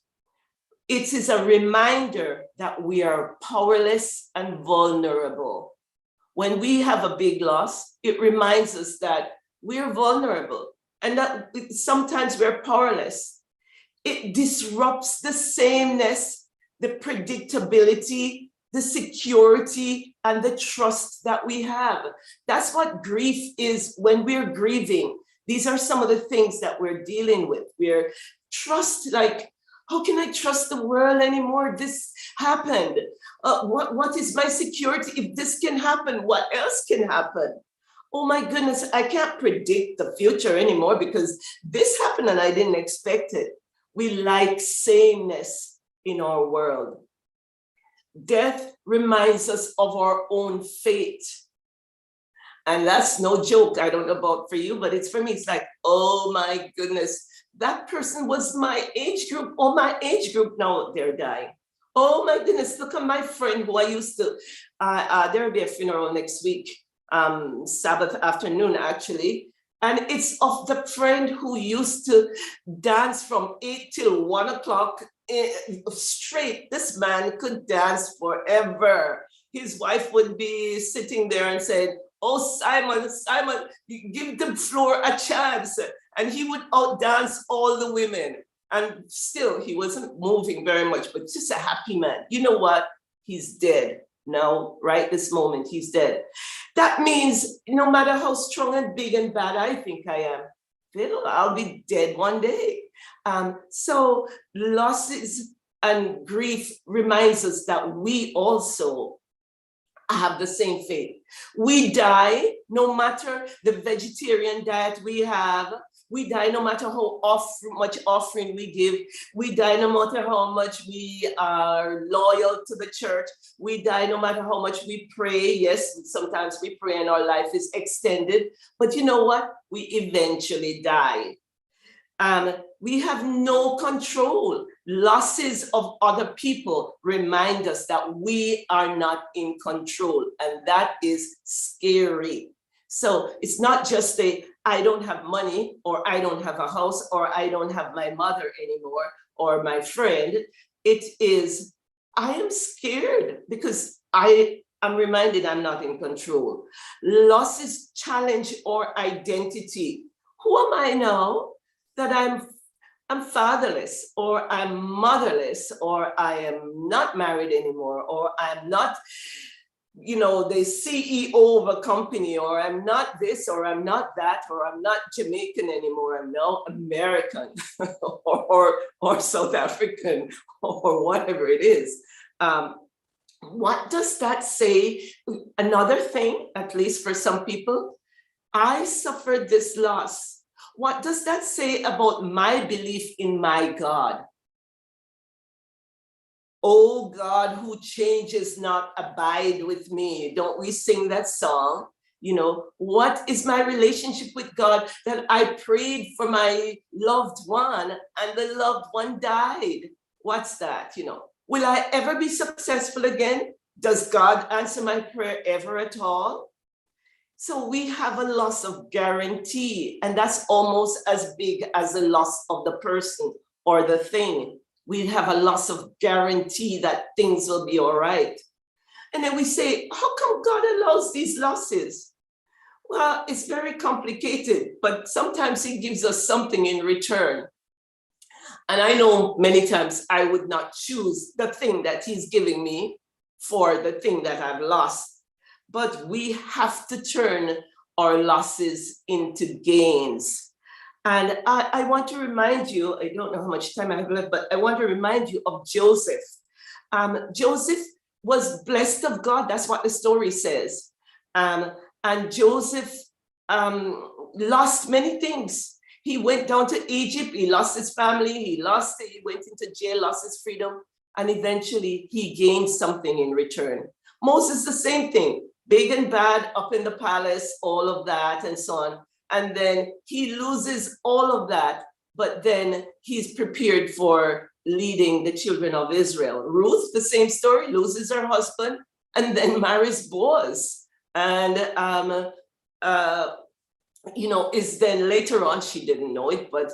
It is a reminder that we are powerless and vulnerable. When we have a big loss, it reminds us that we're vulnerable and that sometimes we're powerless. It disrupts the sameness, the predictability, the security, and the trust that we have. That's what grief is when we're grieving. These are some of the things that we're dealing with. We're trust, like, how can I trust the world anymore? This happened. What is my security? If this can happen, what else can happen? Oh my goodness, I can't predict the future anymore because this happened and I didn't expect it. We like sameness in our world. death reminds us of our own fate. And that's no joke. I don't know about for you, but it's for me. It's like, oh my goodness, that person was my age group, or my age group, now they're dying. Oh my goodness, look at my friend who I used to, there will be a funeral next week, Sabbath afternoon actually. And it's of the friend who used to dance from 8 till 1 o'clock straight. This man could dance forever. His wife would be sitting there and said, oh, Simon, Simon, give the floor a chance. And he would outdance all the women. And still, he wasn't moving very much, but just a happy man. You know what? He's dead now, right this moment, he's dead. That means no matter how strong and big and bad I think I am, I'll be dead one day. So losses and grief reminds us that we also have the same fate. We die no matter the vegetarian diet we have. We die no matter how much offering we give. We die no matter how much we are loyal to the church. We die no matter how much we pray. Yes, sometimes we pray and our life is extended. But you know what? We eventually die. We have no control. Losses of other people remind us that we are not in control, and that is scary. So it's not just I don't have money, or I don't have a house, or I don't have my mother anymore, or my friend. It is, I am scared because I am reminded I'm not in control. Losses challenge our identity. Who am I now that I'm fatherless, or I'm motherless, or I am not married anymore, or I'm not, you know, the CEO of a company, or I'm not this, or I'm not that, or I'm not Jamaican anymore, I'm now American or South African, or whatever it is. What does that say? Another thing, at least for some people, I suffered this loss. What does that say about my belief in my God? Oh God, who changes not, abide with me. Don't we sing that song? You know, what is my relationship with God, that I prayed for my loved one and the loved one died? What's that? You know, will I ever be successful again? Does God answer my prayer ever at all? So we have a loss of guarantee, and that's almost as big as the loss of the person or the thing. We have a loss of guarantee that things will be all right. And then we say, how come God allows these losses? Well, it's very complicated, but sometimes he gives us something in return. And I know many times I would not choose the thing that he's giving me for the thing that I've lost. But we have to turn our losses into gains. And I want to remind you, I don't know how much time I have left, but I want to remind you of Joseph. Joseph was blessed of God. That's what the story says. And Joseph lost many things. He went down to Egypt. He lost his family. He went into jail, lost his freedom. And eventually he gained something in return. Moses, the same thing. Big and bad, up in the palace, all of that and so on. And then he loses all of that, but then he's prepared for leading the children of Israel. Ruth, the same story, loses her husband and then marries Boaz. And, you know, is then later on, she didn't know it, but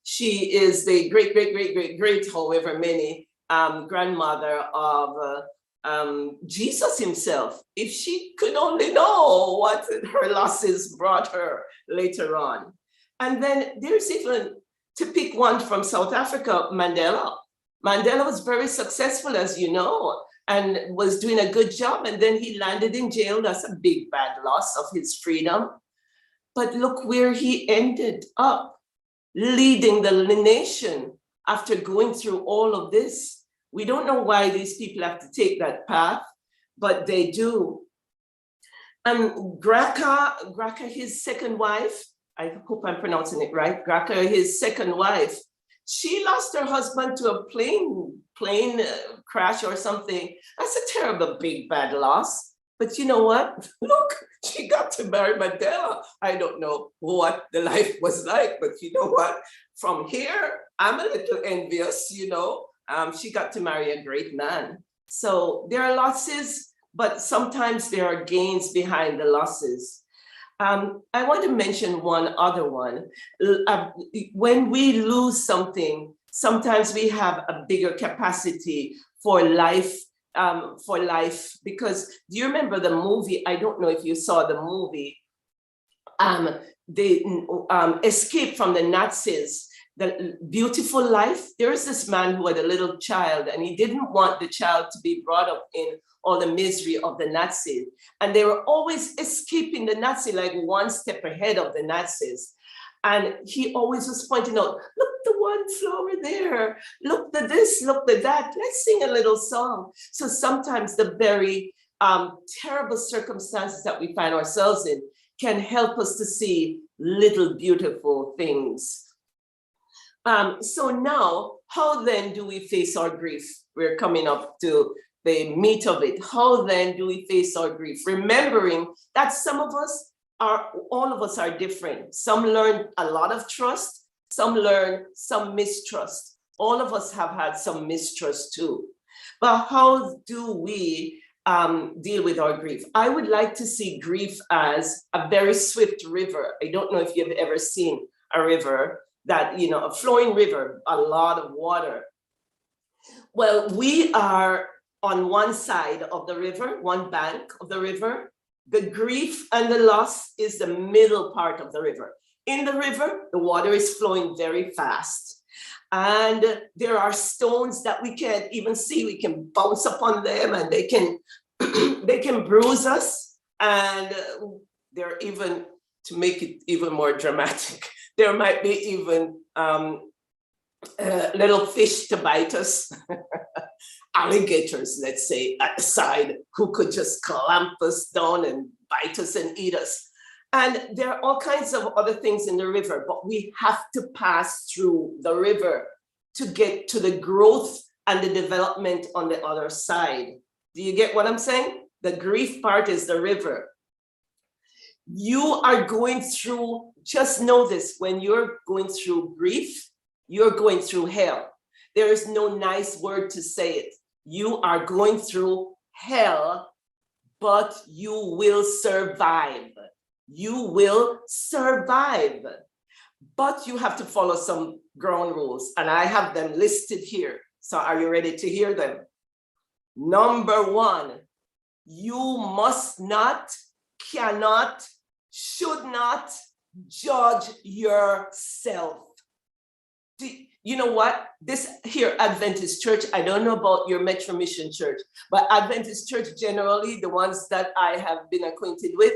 she is the great, however many, grandmother of Jesus himself. If she could only know what her losses brought her later on. And then there's even, to pick one from South Africa, Mandela. Mandela was very successful, as you know, and was doing a good job. And then he landed in jail. That's a big bad loss of his freedom. But look where he ended up, leading the nation after going through all of this. We don't know why these people have to take that path, but they do. And Graca, his second wife, I hope I'm pronouncing it right, Graca, his second wife, She lost her husband to a plane crash or something. That's a terrible, big, bad loss. But you know what? Look, she got to marry Mandela. I don't know what the life was like, but you know what? From here, I'm a little envious, you know. She got to marry a great man. So there are losses, but sometimes there are gains behind the losses. I want to mention one other one. When we lose something, sometimes we have a bigger capacity for life, because do you remember the movie? I don't know if you saw the movie. They escaped from the Nazis. The Beautiful Life. There is this man who had a little child, and he didn't want the child to be brought up in all the misery of the Nazis. And they were always escaping the Nazi, like one step ahead of the Nazis. And he always was pointing out, look, the one flower there, look at this, look at that, let's sing a little song. So sometimes the very terrible circumstances that we find ourselves in can help us to see little beautiful things. So now, how then do we face our grief? We're coming up to the meat of it. How then do we face our grief? Remembering that all of us are different. Some learn a lot of trust, some learn some mistrust. All of us have had some mistrust too. But how do we deal with our grief? I would like to see grief as a very swift river. I don't know if you've ever seen a river that, you know, a flowing river, a lot of water. Well, we are on one side of the river, one bank of the river. The grief and the loss is the middle part of the river. In the river, the water is flowing very fast. And there are stones that we can't even see. We can bounce upon them and they can, they can bruise us. And they're even, to make it even more dramatic, there might be even little fish to bite us, alligators, let's say, at the side, who could just clamp us down and bite us and eat us. And there are all kinds of other things in the river, but we have to pass through the river to get to the growth and the development on the other side. Do you get what I'm saying? The grief part is the river. You are going through, just know this, when you're going through grief, you're going through hell. There is no nice word to say it. You are going through hell, but you will survive. You will survive. But you have to follow some ground rules, and I have them listed here. So are you ready to hear them? Number one, you must not, cannot, should not judge yourself. You know what? This here, Adventist Church, I don't know about your Metro Mission Church, but Adventist Church generally, the ones that I have been acquainted with,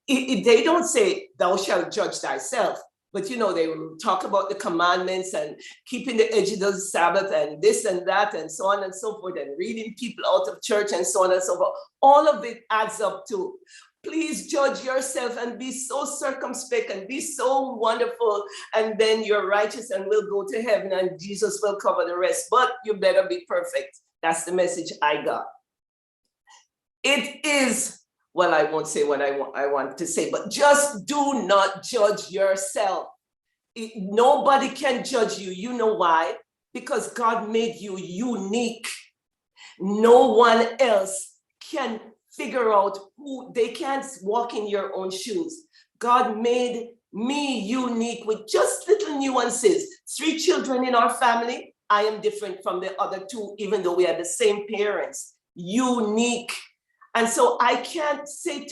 they don't say, thou shalt judge thyself. But you know, they will talk about the commandments and keeping the edge of the Sabbath and this and that and so on and so forth, and reading people out of church and so on and so forth. All of it adds up to, please judge yourself and be so circumspect and be so wonderful, and then you're righteous and will go to heaven and Jesus will cover the rest. But you better be perfect. That's the message I got. It is, well, I won't say what I want to say, but just do not judge yourself. Nobody can judge you. You know why? Because God made you unique. No one else can figure out who, they can't walk in your own shoes. God made me unique with just little nuances. 3 children in our family. I am different from the other 2, even though we had the same parents. Unique. And so I can't say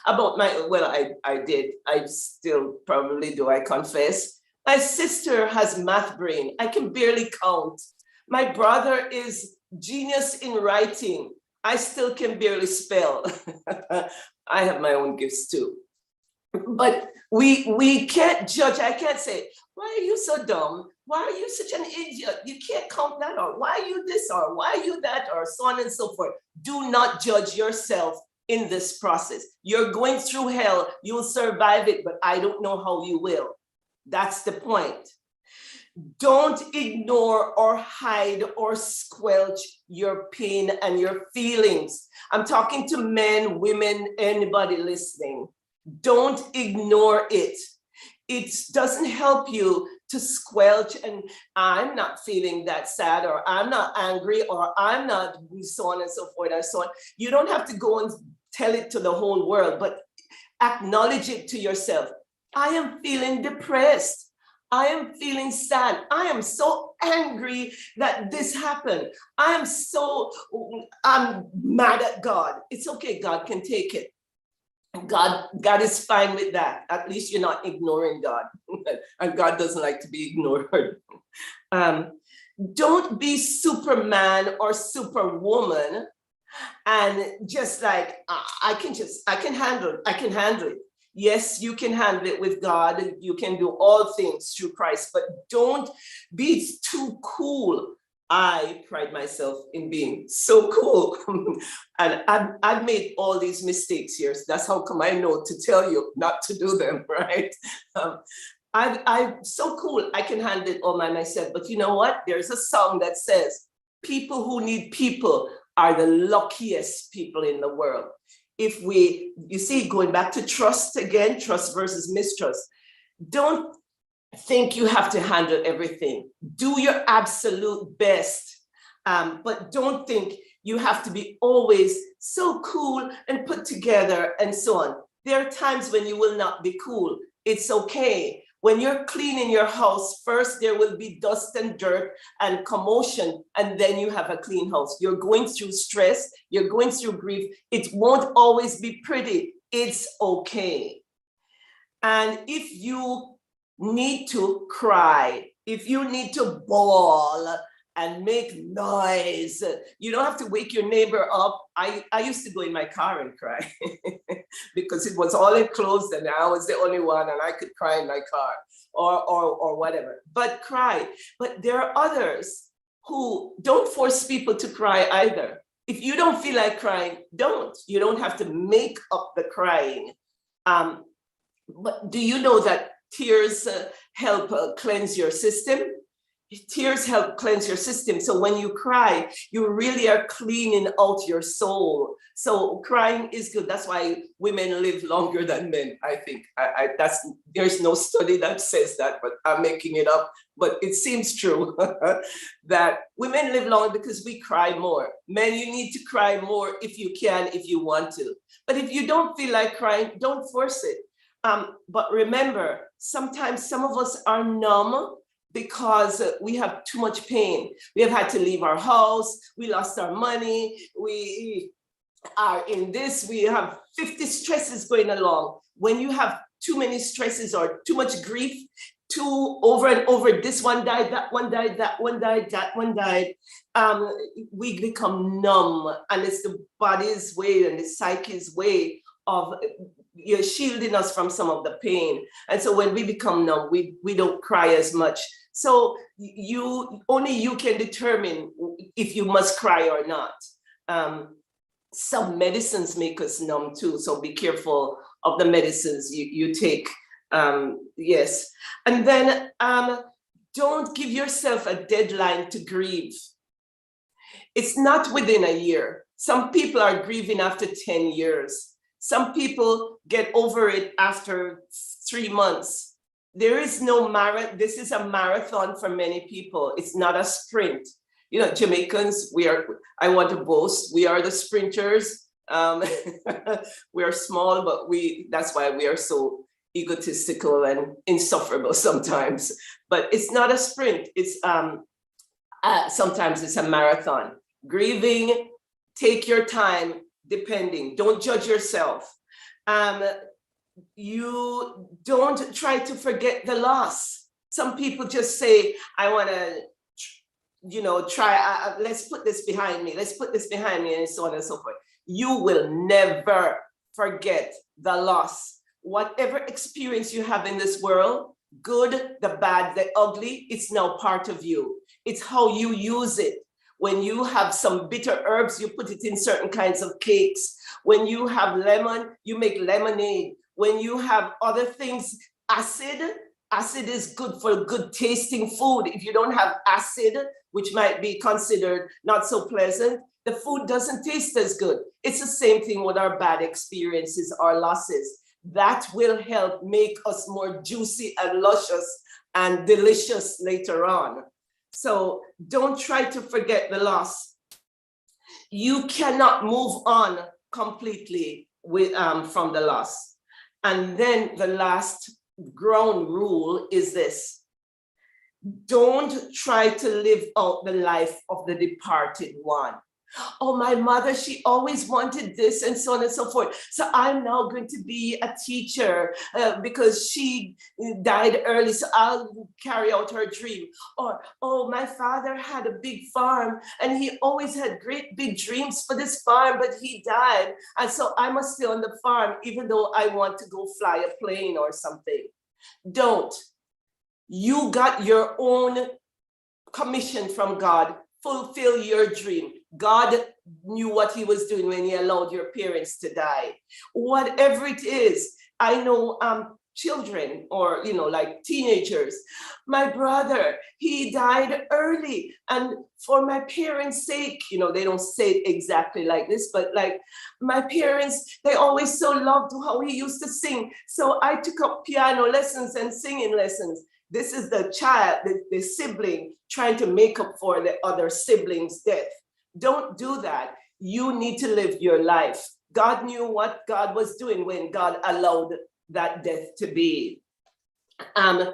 about my, well, I did. I still probably do, I confess. My sister has math brain. I can barely count. My brother is genius in writing. I still can barely spell. I have my own gifts too. But we can't judge. I can't say, why are you so dumb? Why are you such an idiot? You can't count that, or why are you this, or why are you that, or so on and so forth. Do not judge yourself in this process. You're going through hell. You'll survive it, but I don't know how you will. That's the point. Don't ignore or hide or squelch your pain and your feelings. I'm talking to men, women, anybody listening. Don't ignore it. It doesn't help you to squelch and I'm not feeling that sad, or I'm not angry, or I'm not so on and so forth and so on. You don't have to go and tell it to the whole world, but acknowledge it to yourself. I am feeling depressed. I am feeling sad. I am so angry that this happened. I'm mad at God. It's okay, God can take it. God is fine with that. At least you're not ignoring God. And God doesn't like to be ignored. Don't be Superman or Superwoman and just like, I can handle it. Yes, you can handle it with God. You can do all things through Christ, but don't be too cool. I pride myself in being so cool. And I've made all these mistakes here. So that's how come I know to tell you not to do them, right? I'm so cool. I can handle it all by myself. But you know what? There's a song that says, people who need people are the luckiest people in the world. You see, going back to trust again, trust versus mistrust. Don't think you have to handle everything. Do your absolute best, but don't think you have to be always so cool and put together and so on. There are times when you will not be cool. It's okay. When you're cleaning your house, first there will be dust and dirt and commotion, and then you have a clean house. You're going through stress, you're going through grief. It won't always be pretty. It's okay. And if you need to cry, if you need to bawl and make noise, you don't have to wake your neighbor up. I used to go in my car and cry because it was all enclosed and I was the only one and I could cry in my car or whatever, but cry. But there are others who don't force people to cry either. If you don't feel like crying, don't. You don't have to make up the crying. But do you know that tears help cleanse your system? Tears help cleanse your system. So when you cry, you really are cleaning out your soul. So crying is good. That's why women live longer than men, I think. There's no study that says that, but I'm making it up. But it seems true that women live longer because we cry more. Men, you need to cry more if you can, if you want to. But if you don't feel like crying, don't force it. But remember, sometimes some of us are numb because we have too much pain. We have had to leave our house, we lost our money, we are in this, we have 50 stresses going along. When you have too many stresses or too much grief, too over and over, this one died, that one died, that one died, that one died, we become numb. And it's the body's way and the psyche's way of you're shielding us from some of the pain. And so when we become numb, we don't cry as much. So only you can determine if you must cry or not. Some medicines make us numb too, so be careful of the medicines you take. Yes, and then don't give yourself a deadline to grieve. It's not within a year. Some people are grieving after 10 years. Some people get over it after 3 months. There is no marathon. This is a marathon for many people. It's not a sprint. You know, Jamaicans, I want to boast, we are the sprinters. We are small, but that's why we are so egotistical and insufferable sometimes. But it's not a sprint. It's sometimes it's a marathon. Grieving, take your time, depending. Don't judge yourself. You don't try to forget the loss. Some people just say, I want to, try, let's put this behind me. Let's put this behind me, and so on and so forth. You will never forget the loss. Whatever experience you have in this world, good, the bad, the ugly, it's now part of you. It's how you use it. When you have some bitter herbs, you put it in certain kinds of cakes. When you have lemon, you make lemonade. When you have other things, acid Acid is good for good tasting food. If you don't have acid, which might be considered not so pleasant, the food doesn't taste as good. It's the same thing with our bad experiences, our losses. That will help make us more juicy and luscious and delicious later on. So don't try to forget the loss. You cannot move on completely from the loss. And then the last ground rule is this: don't try to live out the life of the departed one. Oh, my mother, she always wanted this, and so on and so forth. So I'm now going to be a teacher because she died early, so I'll carry out her dream. Or, oh, my father had a big farm and he always had great big dreams for this farm, but he died. And so I must stay on the farm even though I want to go fly a plane or something. Don't. You got your own commission from God. Fulfill your dream. God knew what he was doing when he allowed your parents to die. Whatever it is, I know children or, like teenagers. My brother, he died early. And for my parents' sake, they don't say it exactly like this, but like my parents, they always so loved how he used to sing. So I took up piano lessons and singing lessons. This is the child, the sibling trying to make up for the other sibling's death. Don't do that. You need to live your life. God knew what God was doing when God allowed that death to be. I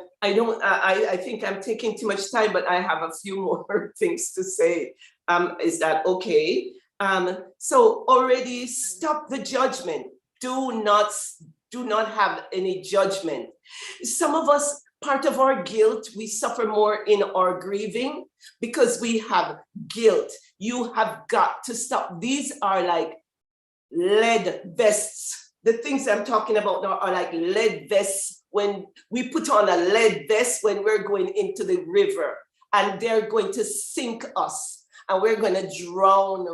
think I'm taking too much time, but I have a few more things to say. Is that okay? So already stop the judgment. Do not have any judgment. Some of us, part of our guilt, we suffer more in our grieving because we have guilt. You have got to stop. These are like lead vests. The things I'm talking about now are like lead vests. When we put on a lead vest when we're going into the river, and they're going to sink us, and we're going to drown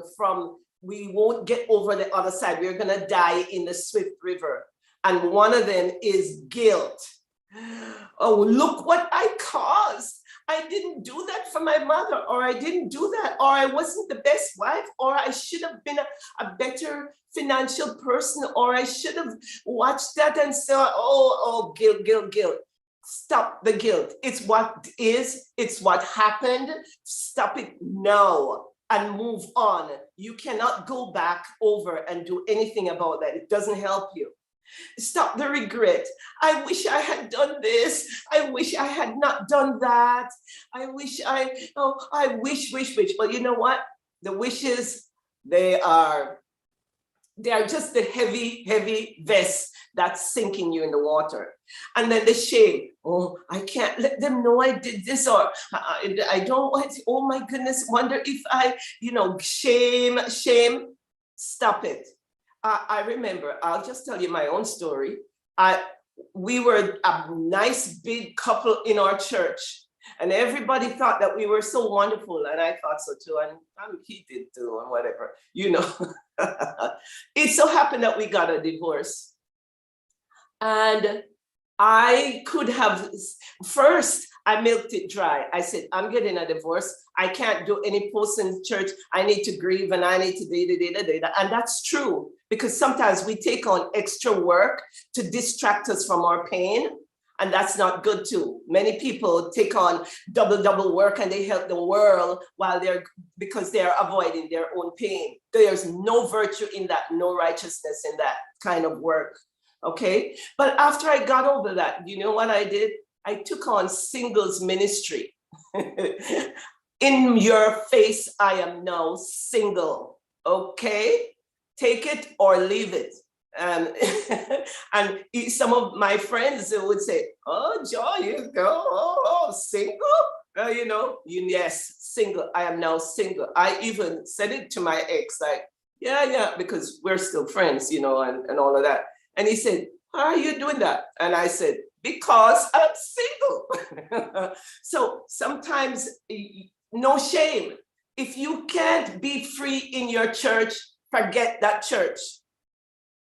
we won't get over the other side. We're going to die in the swift river. And one of them is guilt. Oh, look what I caused. I didn't do that for my mother, or I didn't do that, or I wasn't the best wife, or I should have been a better financial person, or I should have watched that and said, oh, guilt. Stop the guilt. It's what is, it's what happened. Stop it now and move on. You cannot go back over and do anything about that. It doesn't help you. Stop the regret. I wish I had done this. I wish I had not done that. I wish. But you know what? The wishes, they are just the heavy vest that's sinking you in the water. And then the shame. Oh, I can't let them know I did this, or I don't want, oh my goodness, wonder if shame. Stop it. I remember, I'll just tell you my own story. We were a nice big couple in our church, and everybody thought that we were so wonderful, and I thought so too, and he did too, and whatever, It so happened that we got a divorce. And I could have, first, I milked it dry. I said, I'm getting a divorce. I can't do any posts in church. I need to grieve and I need to da. And that's true, because sometimes we take on extra work to distract us from our pain. And that's not good too. Many people take on double work and they help the world because they're avoiding their own pain. There's no virtue in that, no righteousness in that kind of work. Okay. But after I got over that, you know what I did? I took on singles ministry. In your face, I am now single. Okay. Take it or leave it. And some of my friends would say, oh, Joy, you go, single? Yes, single. I am now single. I even said it to my ex, like, yeah, because we're still friends, and all of that. And he said, how are you doing that? And I said, because I'm single. So sometimes, no shame. If you can't be free in your church, forget that church.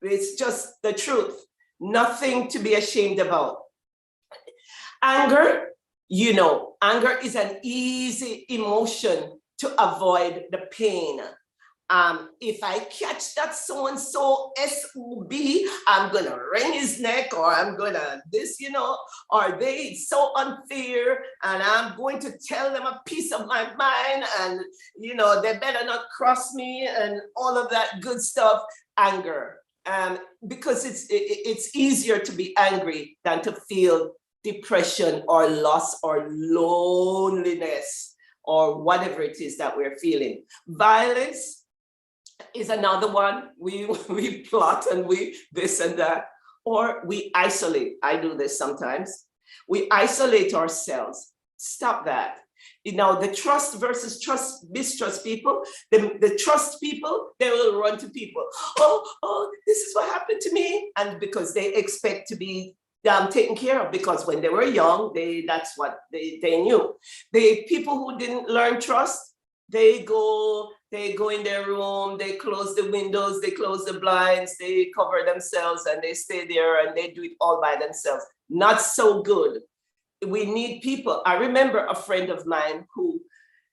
It's just the truth. Nothing to be ashamed about. Anger, you know, anger is an easy emotion to avoid the pain. If I catch that so-and-so SOB, I'm gonna wring his neck, or I'm gonna this, you know, or they so unfair, and I'm going to tell them a piece of my mind, and you know, they better not cross me, and all of that good stuff. Anger, because it's easier to be angry than to feel depression or loss or loneliness or whatever it is that we're feeling. Violence is another one. We plot and we this and that, or we isolate. I do this sometimes. We isolate ourselves. Stop that. You know, the trust versus trust, mistrust people, the trust people, they will run to people. Oh, this is what happened to me. And because they expect to be taken care of, because when they were young, that's what they knew. The people who didn't learn trust, they go in their room, they close the windows, they close the blinds, they cover themselves, and they stay there and they do it all by themselves. Not so good. We need people. I remember a friend of mine who,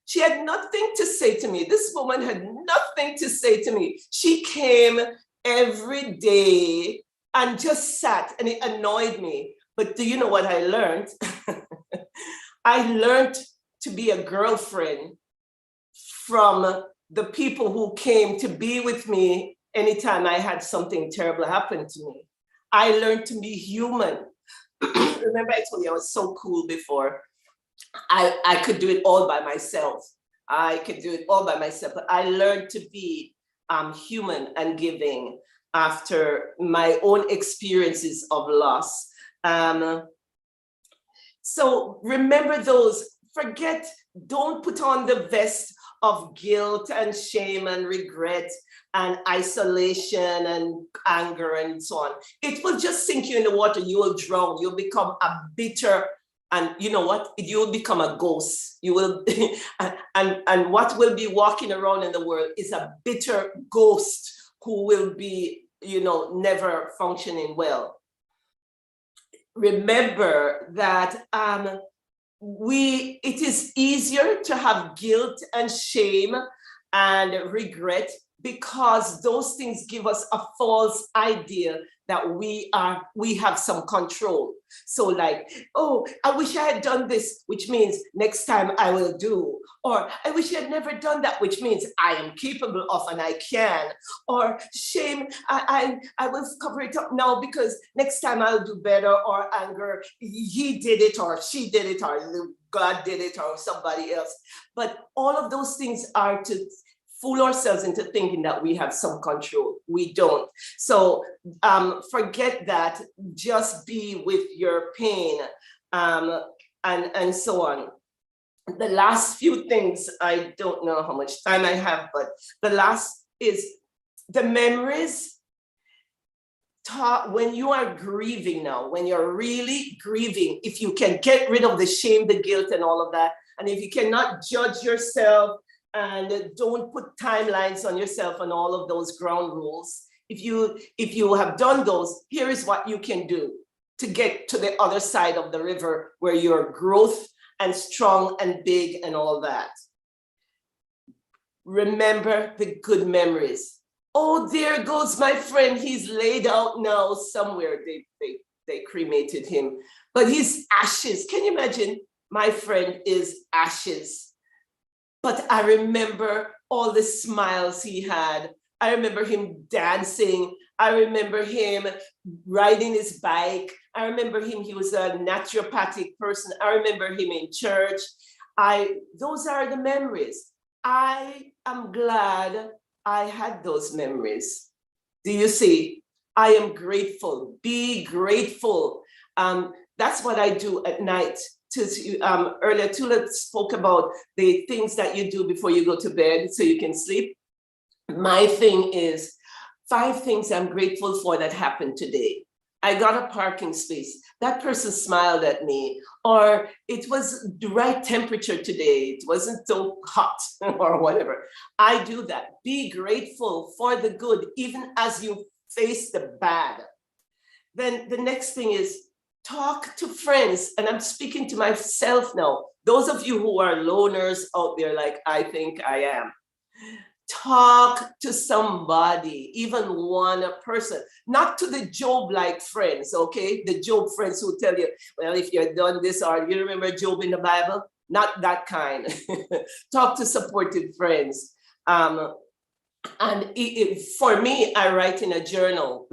she had nothing to say to me. This woman had nothing to say to me. She came every day and just sat, and it annoyed me. But do you know what I learned? I learned to be a girlfriend from the people who came to be with me anytime I had something terrible happen to me. I learned to be human. Remember I told you I was so cool before. I could do it all by myself. But I learned to be human and giving after my own experiences of loss. So remember those, don't put on the vest of guilt and shame and regret and isolation and anger and so on. It will just sink you in the water. You will drown. You'll become a bitter, and you know what? You will become a ghost. You will, and what will be walking around in the world is a bitter ghost who will be, you know, never functioning well. Remember that it is easier to have guilt and shame and regret, because those things give us a false idea that we have some control. So like, oh, I wish I had done this, which means next time I will do. Or I wish I had never done that, which means I am capable of and I can. Or shame, I will cover it up now because next time I'll do better. Or anger, he did it or she did it or God did it or somebody else. But all of those things are to fool ourselves into thinking that we have some control. We don't. So forget that. Just be with your pain and so on. The last few things, I don't know how much time I have, but the last is the memories. When you are grieving now, when you're really grieving, if you can get rid of the shame, the guilt and all of that, and if you cannot judge yourself and don't put timelines on yourself and all of those ground rules. If you have done those, here is what you can do to get to the other side of the river where you're growth and strong and big and all that. Remember the good memories. Oh, there goes my friend. He's laid out now somewhere. They cremated him, but his ashes. Can you imagine? My friend is ashes. But I remember all the smiles he had. I remember him dancing. I remember him riding his bike. I remember him, he was a naturopathic person. I remember him in church. Those are the memories. I am glad I had those memories. Do you see? I am grateful. Be grateful. That's what I do at night. Earlier, Tula spoke about the things that you do before you go to bed so you can sleep. My thing is 5 things I'm grateful for that happened today. I got a parking space. That person smiled at me, or it was the right temperature today. It wasn't so hot or whatever. I do that. Be grateful for the good, even as you face the bad. Then the next thing is Talk to friends. And I'm speaking to myself now. Those of you who are loners out there, like I think I am, talk to somebody, even one person, not to the Job-like friends, okay? The Job friends who tell you, well, if you've done this, or you remember Job in the Bible? Not that kind. Talk to supportive friends. And for me, I write in a journal.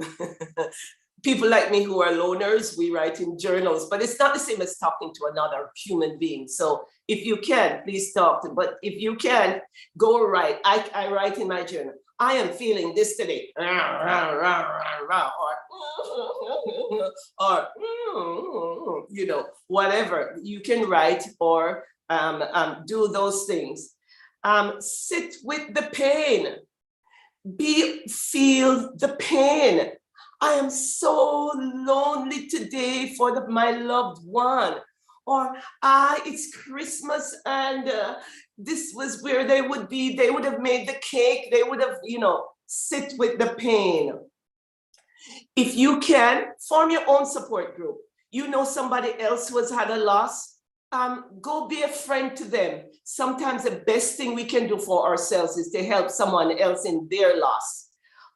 People like me who are loners, we write in journals, but it's not the same as talking to another human being. So if you can, please talk to, but if you can, go write. I write in my journal, I am feeling this today, or you know, whatever. You can write or do those things. Sit with the pain. Feel the pain. I am so lonely today for my loved one. Or it's Christmas and this was where they would be. They would have made the cake. They would have, you know, sit with the pain. If you can, form your own support group. You know somebody else who has had a loss, go be a friend to them. Sometimes the best thing we can do for ourselves is to help someone else in their loss.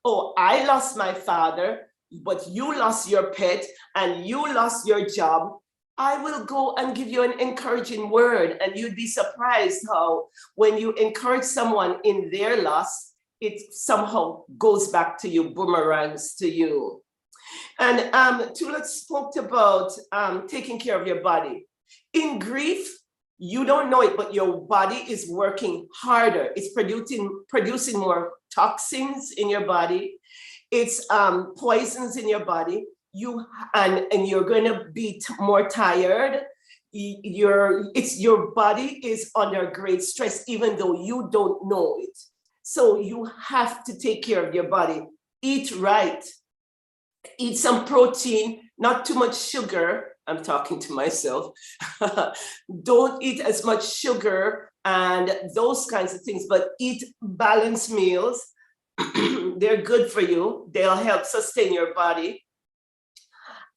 Oh, I lost my father, but you lost your pet and you lost your job. I will go and give you an encouraging word, and you'd be surprised how when you encourage someone in their loss, it somehow goes back to you, boomerangs to you. And Tula spoke about taking care of your body. In grief, you don't know it, but your body is working harder. It's producing more toxins in your body. It's poisons in your body. And you're going to be more tired. Your body is under great stress, even though you don't know it. So you have to take care of your body. Eat right. Eat some protein, not too much sugar. I'm talking to myself. Don't eat as much sugar and those kinds of things, but eat balanced meals. They're good for you. They'll help sustain your body.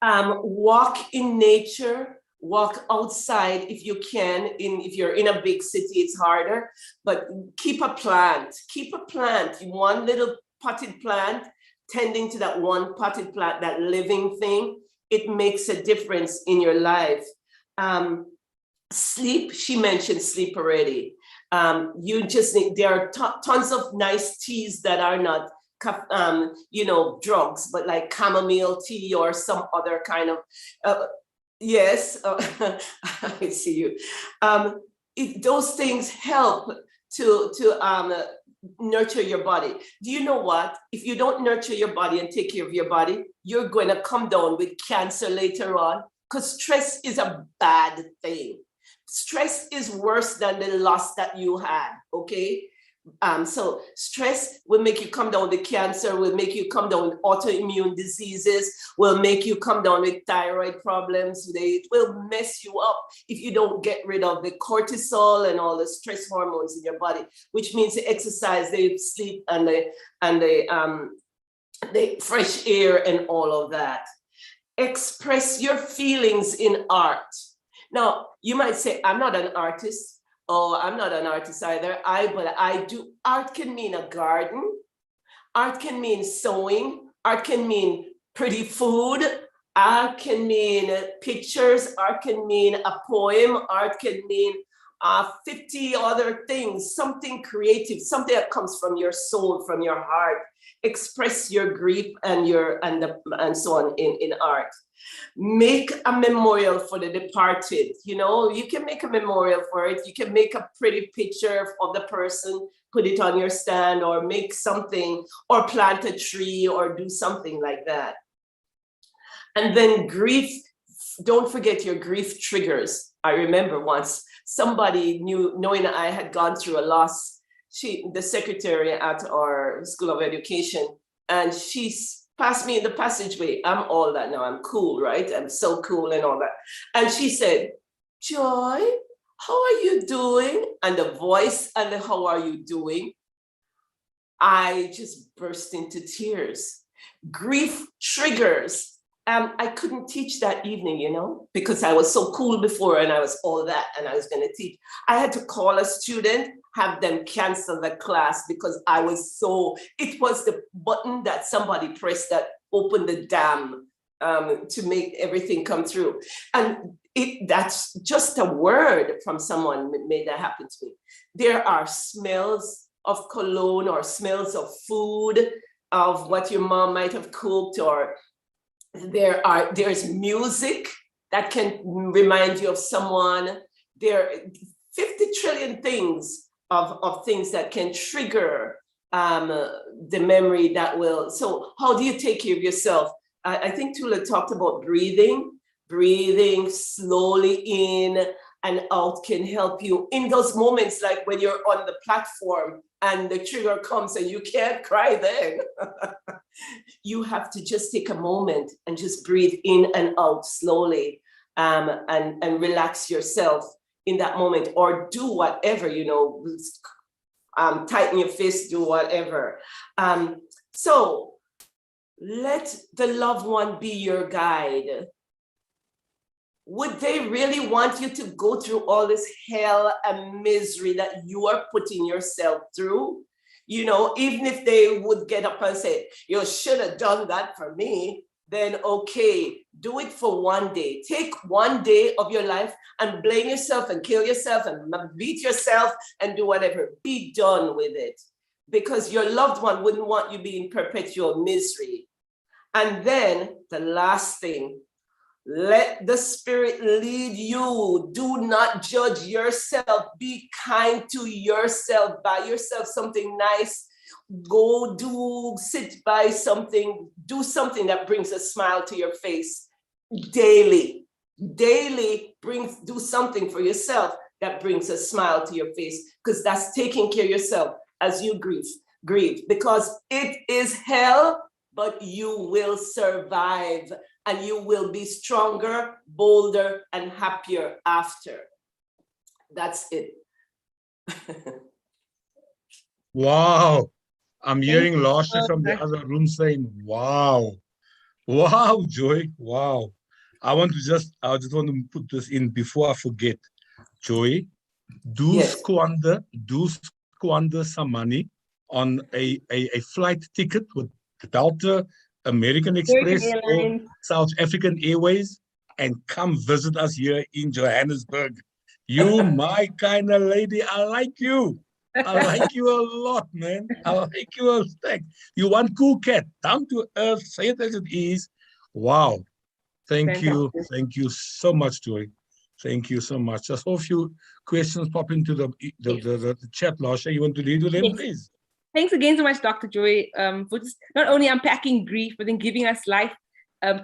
Walk in nature, walk outside if you can. If you're in a big city, it's harder, but keep a plant. Keep a plant, one little potted plant, tending to that one potted plant, that living thing. It makes a difference in your life. Sleep, she mentioned sleep already. You just need, there are tons of nice teas that are not, drugs, but like chamomile tea or some other kind of, yes, I see you. Those things help to nurture your body. Do you know what? If you don't nurture your body and take care of your body, you're going to come down with cancer later on, because stress is a bad thing. Stress is worse than the loss that you had, okay? So stress will make you come down with cancer, will make you come down with autoimmune diseases, will make you come down with thyroid problems. It will mess you up if you don't get rid of the cortisol and all the stress hormones in your body, which means the exercise, the sleep, and the fresh air and all of that. Express your feelings in art. Now, you might say, I'm not an artist. Oh, I'm not an artist either. But I do. Art can mean a garden. Art can mean sewing. Art can mean pretty food. Art can mean pictures. Art can mean a poem. Art can mean 50 other things. Something creative, something that comes from your soul, from your heart. Express your grief and so on in art. Make a memorial for the departed. You know, you can make a memorial for it. You can make a pretty picture of the person, put it on your stand, or make something, or plant a tree, or do something like that. And then grief, don't forget your grief triggers. I remember once somebody knowing I had gone through a loss, the secretary at our School of Education, and she passed me in the passageway. I'm all that now, I'm cool, right? I'm so cool and all that. And she said, Joy, how are you doing? And the voice and the how are you doing? I just burst into tears. Grief triggers. I couldn't teach that evening, you know, because I was so cool before and I was all that and I was going to teach. I had to call a student, have them cancel the class because I was so, it was the button that somebody pressed that opened the dam to make everything come through. And that's just a word from someone made that happen to me. There are smells of cologne or smells of food, of what your mom might have cooked, or there's music that can remind you of someone. There are 50 trillion things of things that can trigger the memory that will. So how do you take care of yourself? I think Tula talked about breathing slowly in and out can help you in those moments, like when you're on the platform and the trigger comes and you can't cry then. You have to just take a moment and just breathe in and out slowly, and relax yourself in that moment, or do whatever, you know, tighten your fist, do whatever. So let the loved one be your guide. Would they really want you to go through all this hell and misery that you are putting yourself through? You know, even if they would get up and say, you should have done that for me, then okay, do it for one day. Take one day of your life and blame yourself and kill yourself and beat yourself and do whatever. Be done with it, because your loved one wouldn't want you being in perpetual misery. And then the last thing, let the Spirit lead you. Do not judge yourself. Be kind to yourself. Buy yourself something nice. Go sit by something. Do something that brings a smile to your face daily. Daily, do something for yourself that brings a smile to your face, because that's taking care of yourself as you grieve. Because it is hell, but you will survive. And you will be stronger, bolder, and happier after. That's it. Wow. I'm hearing Lasha from the other room saying, wow. Wow, Joy. Wow. I just want to put this in before I forget. Joy, do squander some money on a flight ticket with Delta, American Express, or South African Airways, and come visit us here in Johannesburg. You, my kind of lady, I like you. I like you a lot, man. I like you a stack. You want cool cat, down to earth, say it as it is. Wow. Thank you. Thank you so much, Joy. Thank you so much. Just a few questions pop into the chat, Lasha. You want to lead with them, please? Thanks again so much, Dr. Joy, for just not only unpacking grief, but then giving us life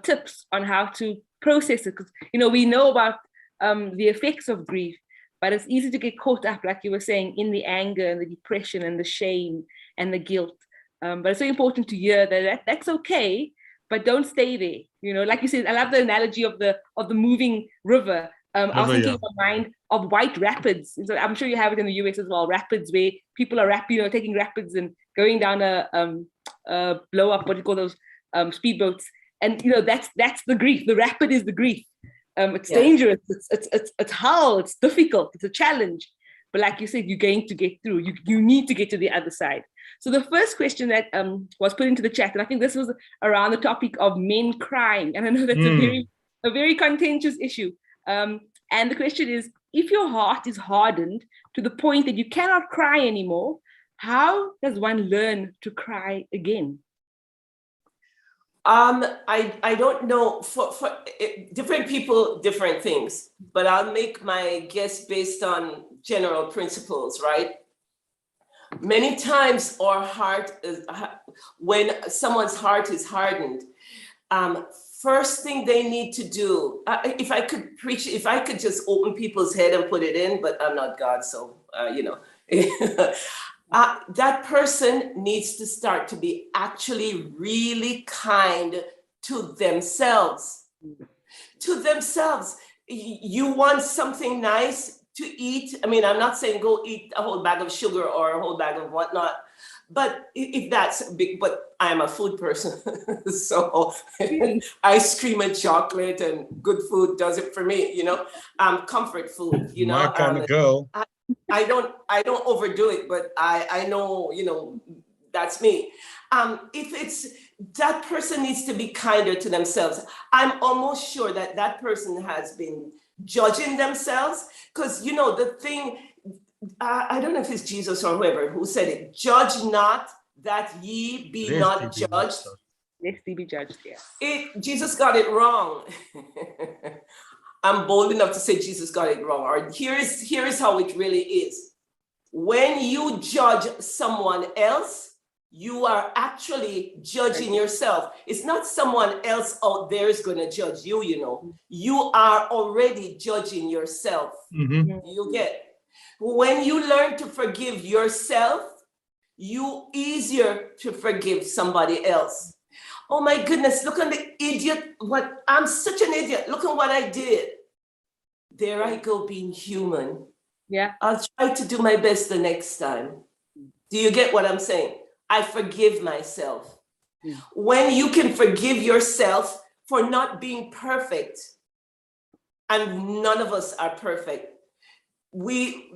tips on how to process it. Because, you know, we know about the effects of grief, but it's easy to get caught up, like you were saying, in the anger and the depression and the shame and the guilt. But it's so important to hear that that's okay, but don't stay there. You know, like you said, I love the analogy of the moving river. I was thinking in my mind of white rapids. So I'm sure you have it in the US as well, rapids where people are taking rapids and going down a blow up, what do you call those, speedboats. And, you know, that's the grief. The rapid is the grief. It's dangerous. It's hard. It's difficult. It's a challenge. But like you said, you're going to get through. You need to get to the other side. So the first question that was put into the chat, and I think this was around the topic of men crying. And I know that's a very contentious issue. And the question is, if your heart is hardened to the point that you cannot cry anymore, how does one learn to cry again? I don't know, for different people, different things, but I'll make my guess based on general principles, right? Many times our heart is, when someone's heart is hardened, first thing they need to do, if I could preach, if I could just open people's head and put it in, but I'm not God, so, you know. That person needs to start to be actually really kind to themselves. To themselves. You want something nice to eat. I mean, I'm not saying go eat a whole bag of sugar or a whole bag of whatnot, But if that's big, but I'm a food person, so ice cream and chocolate and good food does it for me, you know. Comfort food, you know. My kind of girl. I don't overdo it, but I know, you know, that's me. If it's that person needs to be kinder to themselves, I'm almost sure that that person has been judging themselves, because, you know, the thing, I don't know if it's Jesus or whoever who said it, judge not that ye be not judged. Lest ye be judged, yeah. Jesus got it wrong. I'm bold enough to say Jesus got it wrong. Or here is how it really is. When you judge someone else, you are actually judging yourself. It's not someone else out there is going to judge you, you know. You are already judging yourself. You get. When you learn to forgive yourself, you easier to forgive somebody else. Oh my goodness, look at the idiot. I'm such an idiot. Look at what I did. There I go being human. Yeah. I'll try to do my best the next time. Do you get what I'm saying? I forgive myself. When you can forgive yourself for not being perfect, and none of us are perfect, we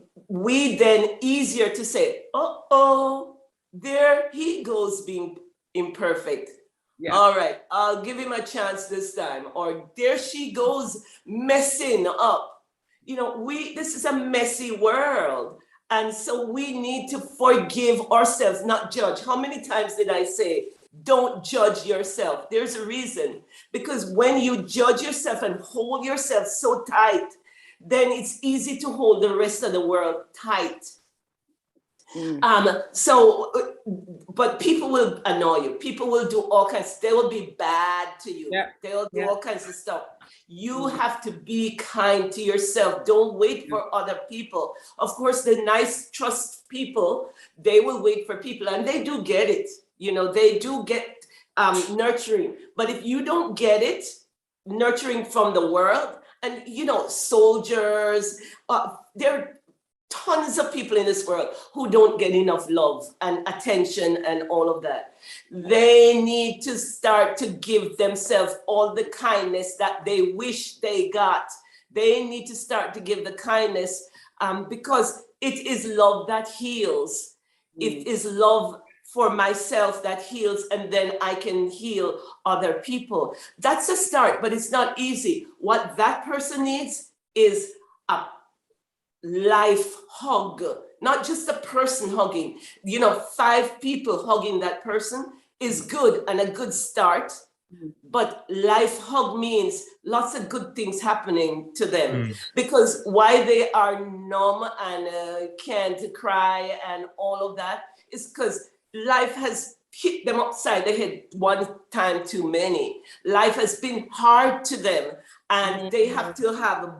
then easier to say, oh, there he goes being imperfect. Yeah. All right, I'll give him a chance this time. Or there she goes messing up. You know, this is a messy world. And so we need to forgive ourselves, not judge. How many times did I say, don't judge yourself? There's a reason. Because when you judge yourself and hold yourself so tight, then it's easy to hold the rest of the world tight. But people will annoy you. People will do all kinds. They will be bad to you. Yeah. They will do all kinds of stuff. You have to be kind to yourself. Don't wait for other people. Of course, the nice, trust people, they will wait for people, and they do get it. You know, they do get nurturing. But if you don't get it, nurturing from the world, and, you know, soldiers, there are tons of people in this world who don't get enough love and attention and all of that. They need to start to give themselves all the kindness that they wish they got. They need to start to give the kindness because it is love that heals. It is love for myself that heals, and then I can heal other people. That's a start, but it's not easy. What that person needs is a life hug, not just a person hugging. You know, 5 people hugging that person is good and a good start, but life hug means lots of good things happening to them, because why they are numb and can't cry and all of that is because life has hit them upside the head one time too many. Life has been hard to them, and they have to have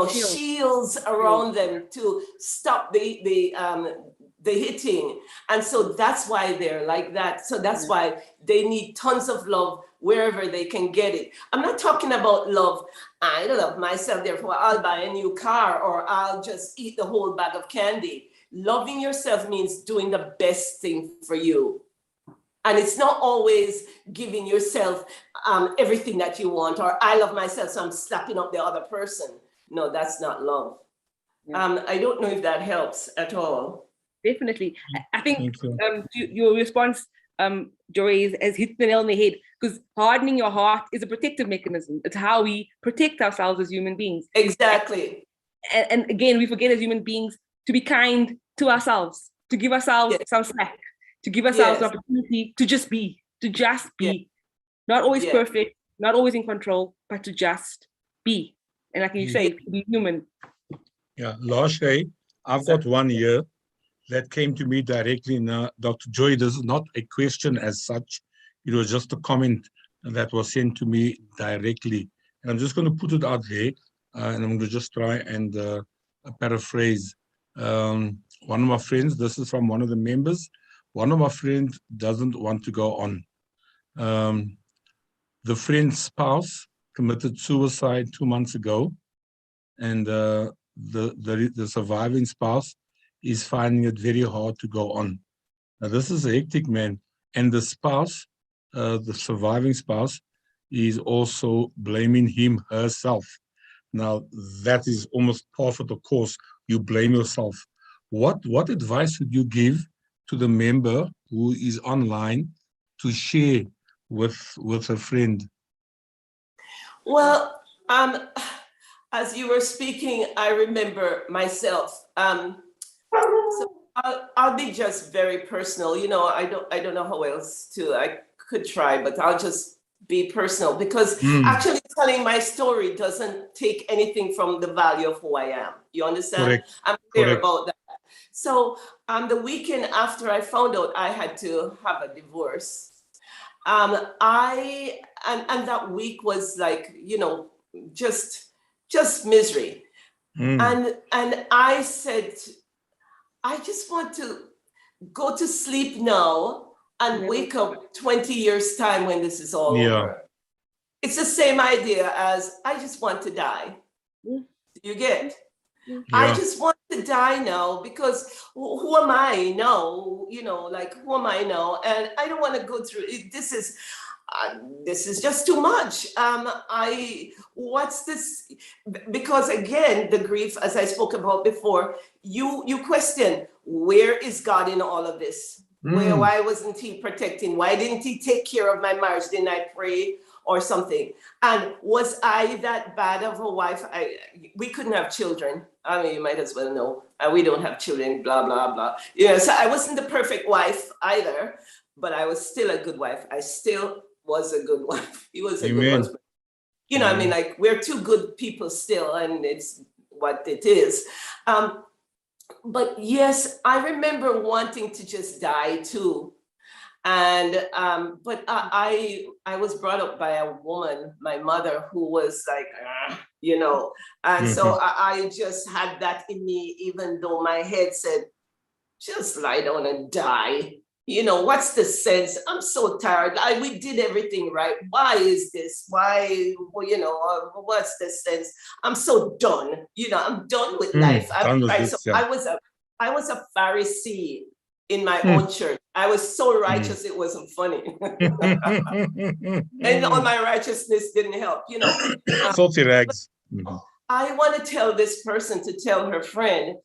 shields around them to stop the hitting. And so that's why they're like that. So that's why they need tons of love wherever they can get it. I'm not talking about love, I love myself, therefore I'll buy a new car or I'll just eat the whole bag of candy. Loving yourself means doing the best thing for you. And it's not always giving yourself everything that you want, or I love myself, so I'm slapping up the other person. No, that's not love. I don't know if that helps at all. Definitely. I think your response, Joy, has hit the nail on the head, because hardening your heart is a protective mechanism. It's how we protect ourselves as human beings. Exactly. And again, we forget as human beings to be kind to ourselves, to give ourselves some slack, to give ourselves an opportunity to just be, not always perfect, not always in control, but to just be. And like you say, to be human. Yeah, Lashay, I've got one here that came to me directly. Now, Dr. Joy, this is not a question as such. It was just a comment that was sent to me directly. And I'm just going to put it out there, and I'm going to just try and paraphrase. One of my friends, this is from one of the members, one of my friends doesn't want to go on. The friend's spouse committed suicide 2 months ago, and the surviving spouse is finding it very hard to go on. Now, this is a hectic, man. And the spouse, the surviving spouse, is also blaming him, herself. Now, that is almost par for the course. You blame yourself. What advice would you give to the member who is online to share with a friend? Well, as you were speaking, I remember myself. So I'll be just very personal. You know, I don't know how else to. I could try, but I'll just be personal because actually telling my story doesn't take anything from the value of who I am. You understand? Correct. I'm clear Correct. about that. So the weekend after I found out I had to have a divorce, I and that week was like, you know, just misery. And I said, I just want to go to sleep now and wake up 20 years time when this is all over. It's the same idea as I just want to die. You get? Yeah. I just want to die now because who am I now? You know, like who am I now? And I don't want to go through it. This is just too much. What's this? Because again, the grief, as I spoke about before, you question, where is God in all of this? Why wasn't he protecting? Why didn't he take care of my marriage? Didn't I pray or something? And was I that bad of a wife? We couldn't have children. I mean, you might as well know. We don't have children, blah, blah, blah. Yeah, so I wasn't the perfect wife either, but I was still a good wife. I still was a good wife. He was a good husband. You know, I mean, like, we're two good people still, and it's what it is. But yes, I remember wanting to just die too. And but I was brought up by a woman, my mother, who was like, you know, and so I just had that in me, even though my head said, just lie down and die. You know, what's the sense? I'm so tired. We did everything right. Why is this? Why, well, you know, what's the sense? I'm so done. You know, I'm done with life. I was a Pharisee in my own church. I was so righteous, it wasn't funny. And all my righteousness didn't help, you know. Salty rags. I want to tell this person to tell her friend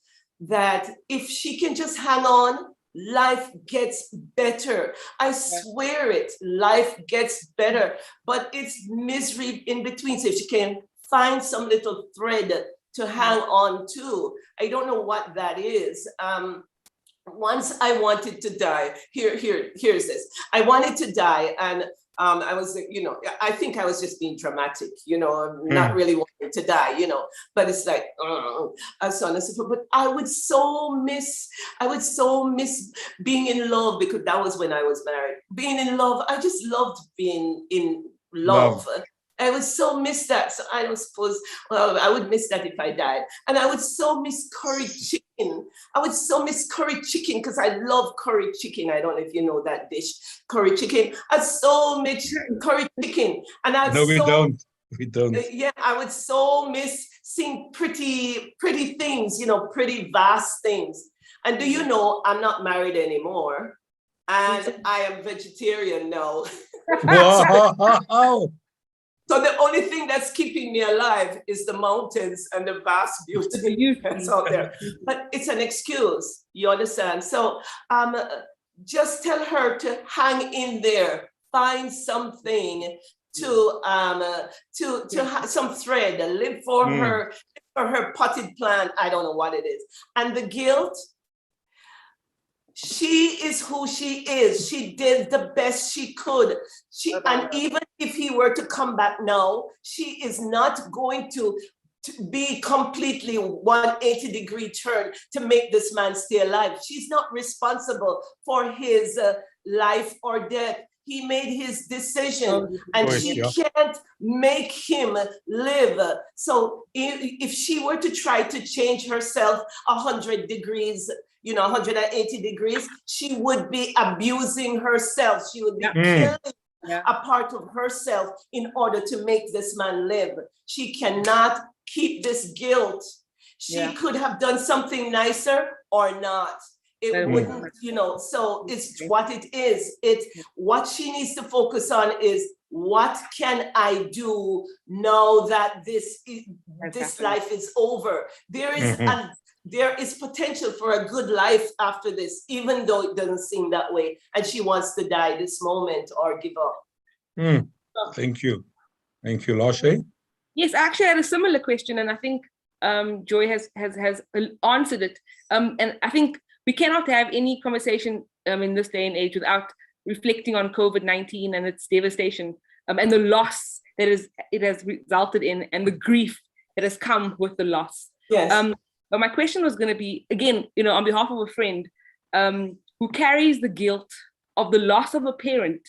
that if she can just hang on, life gets better. I swear it, life gets better, but it's misery in between. So if she can find some little thread to hang on to, I don't know what that is. Once I wanted to die. Here's this. I wanted to die, and I was, you know, I think I was just being dramatic, you know, not really wanting to die, you know, but it's like, so on and so forth. But I would so miss being in love, because that was when I was married. Being in love, I just loved being in love. I would so miss that. So I don't suppose, well, I would miss that if I died. And I would so miss curry chicken. I would so miss curry chicken because I love curry chicken. I don't know if you know that dish, curry chicken. I so miss curry chicken. And I No, we don't. We don't. Yeah, I would so miss seeing pretty things, you know, pretty vast things. And do you know, I'm not married anymore. And I am vegetarian now. Wow. So the only thing that's keeping me alive is the mountains and the vast beauty that's out there. But it's an excuse, you understand? So just tell her to hang in there, find something to have some thread, live for her potted plant. I don't know what it is. And the guilt, she is who she is. She did the best she could. And even if he were to come back now, she is not going to be completely 180-degree turn to make this man stay alive. She's not responsible for his life or death. He made his decision, and she can't make him live. So if she were to try to change herself 100 degrees, you know, 180 degrees, she would be abusing herself. She would be killing a part of herself in order to make this man live. She cannot keep this guilt. She could have done something nicer or not. It Very wouldn't, so it's what it is. It's what she needs to focus on is what can I do now that this life is over? There is potential for a good life after this, even though it doesn't seem that way. And she wants to die this moment or give up. Thank you. Thank you, Lashe. Yes, I actually had a similar question, and I think Joy has answered it. And I think we cannot have any conversation in this day and age without reflecting on COVID-19 and its devastation, and the loss that it has resulted in, and the grief that has come with the loss. Yes. But my question was going to be, again, on behalf of a friend who carries the guilt of the loss of a parent,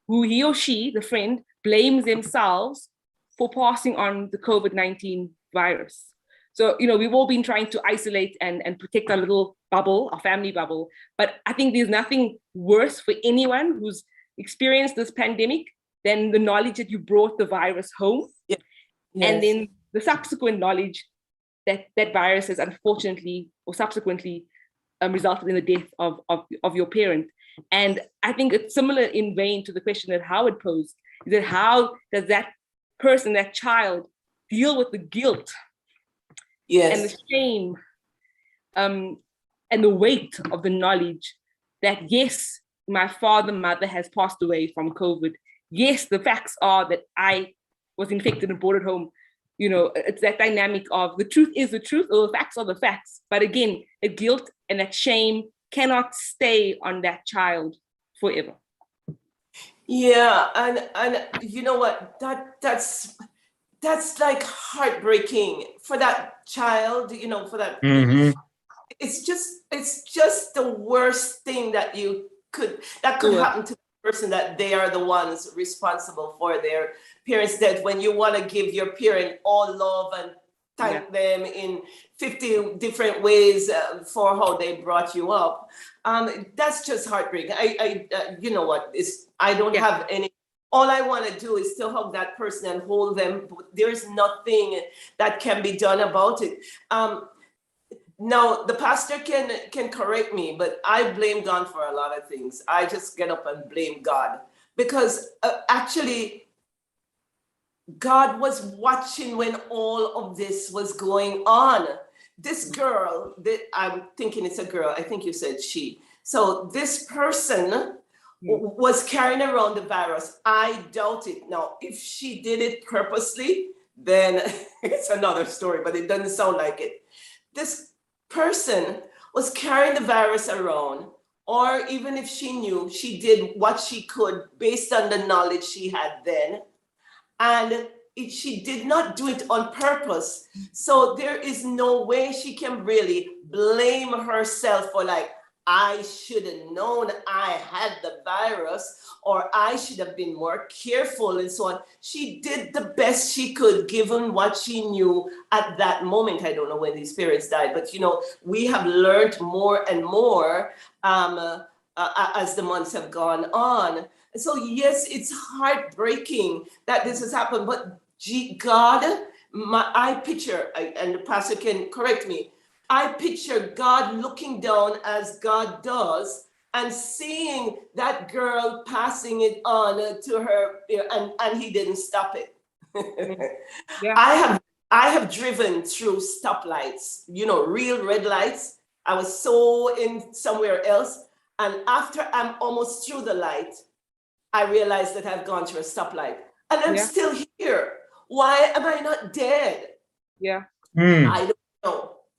who he or she, the friend, blames themselves for passing on the COVID-19 virus. So, we've all been trying to isolate and protect our little bubble, our family bubble. But I think there's nothing worse for anyone who's experienced this pandemic than the knowledge that you brought the virus home. Yes. And then the subsequent knowledge that that virus has unfortunately or subsequently resulted in the death of your parent. And I think it's similar in vein to the question that Howard posed, is that how does that person, that child, deal with the guilt and the shame and the weight of the knowledge that, yes, my mother has passed away from COVID. Yes, the facts are that I was infected and brought it home. It's that dynamic of the truth is the truth, or the facts are the facts. But again, the guilt and that shame cannot stay on that child forever. Yeah, and you know what? That's like heartbreaking for that child. For that. It's just the worst thing that could happen to the person, that they are the ones responsible for their parents' death. When you want to give your parent all love and thank them in 50 different ways for how they brought you up, that's just heartbreaking. I you know what? I don't have any. All I want to do is to hug that person and hold them. There's nothing that can be done about it. Now, the pastor can correct me, but I blame God for a lot of things. I just get up and blame God, because actually, God was watching when all of this was going on. This girl, I'm thinking it's a girl, I think you said she. So this person was carrying around the virus. I doubt it. Now, if she did it purposely, then it's another story, but it doesn't sound like it. This person was carrying the virus around, or even if she knew, she did what she could based on the knowledge she had then. And she did not do it on purpose. So there is no way she can really blame herself for, like, I should have known I had the virus, or I should have been more careful, and so on. She did the best she could given what she knew at that moment. I don't know when these parents died, but we have learned more and more as the months have gone on. And so yes, it's heartbreaking that this has happened, but God, I picture, and the pastor can correct me, I picture God looking down as God does and seeing that girl passing it on to her, and he didn't stop it. I have driven through stoplights, real red lights. I was so in somewhere else, and after I'm almost through the light, I realized that I've gone through a stoplight, and I'm still here. Why am I not dead?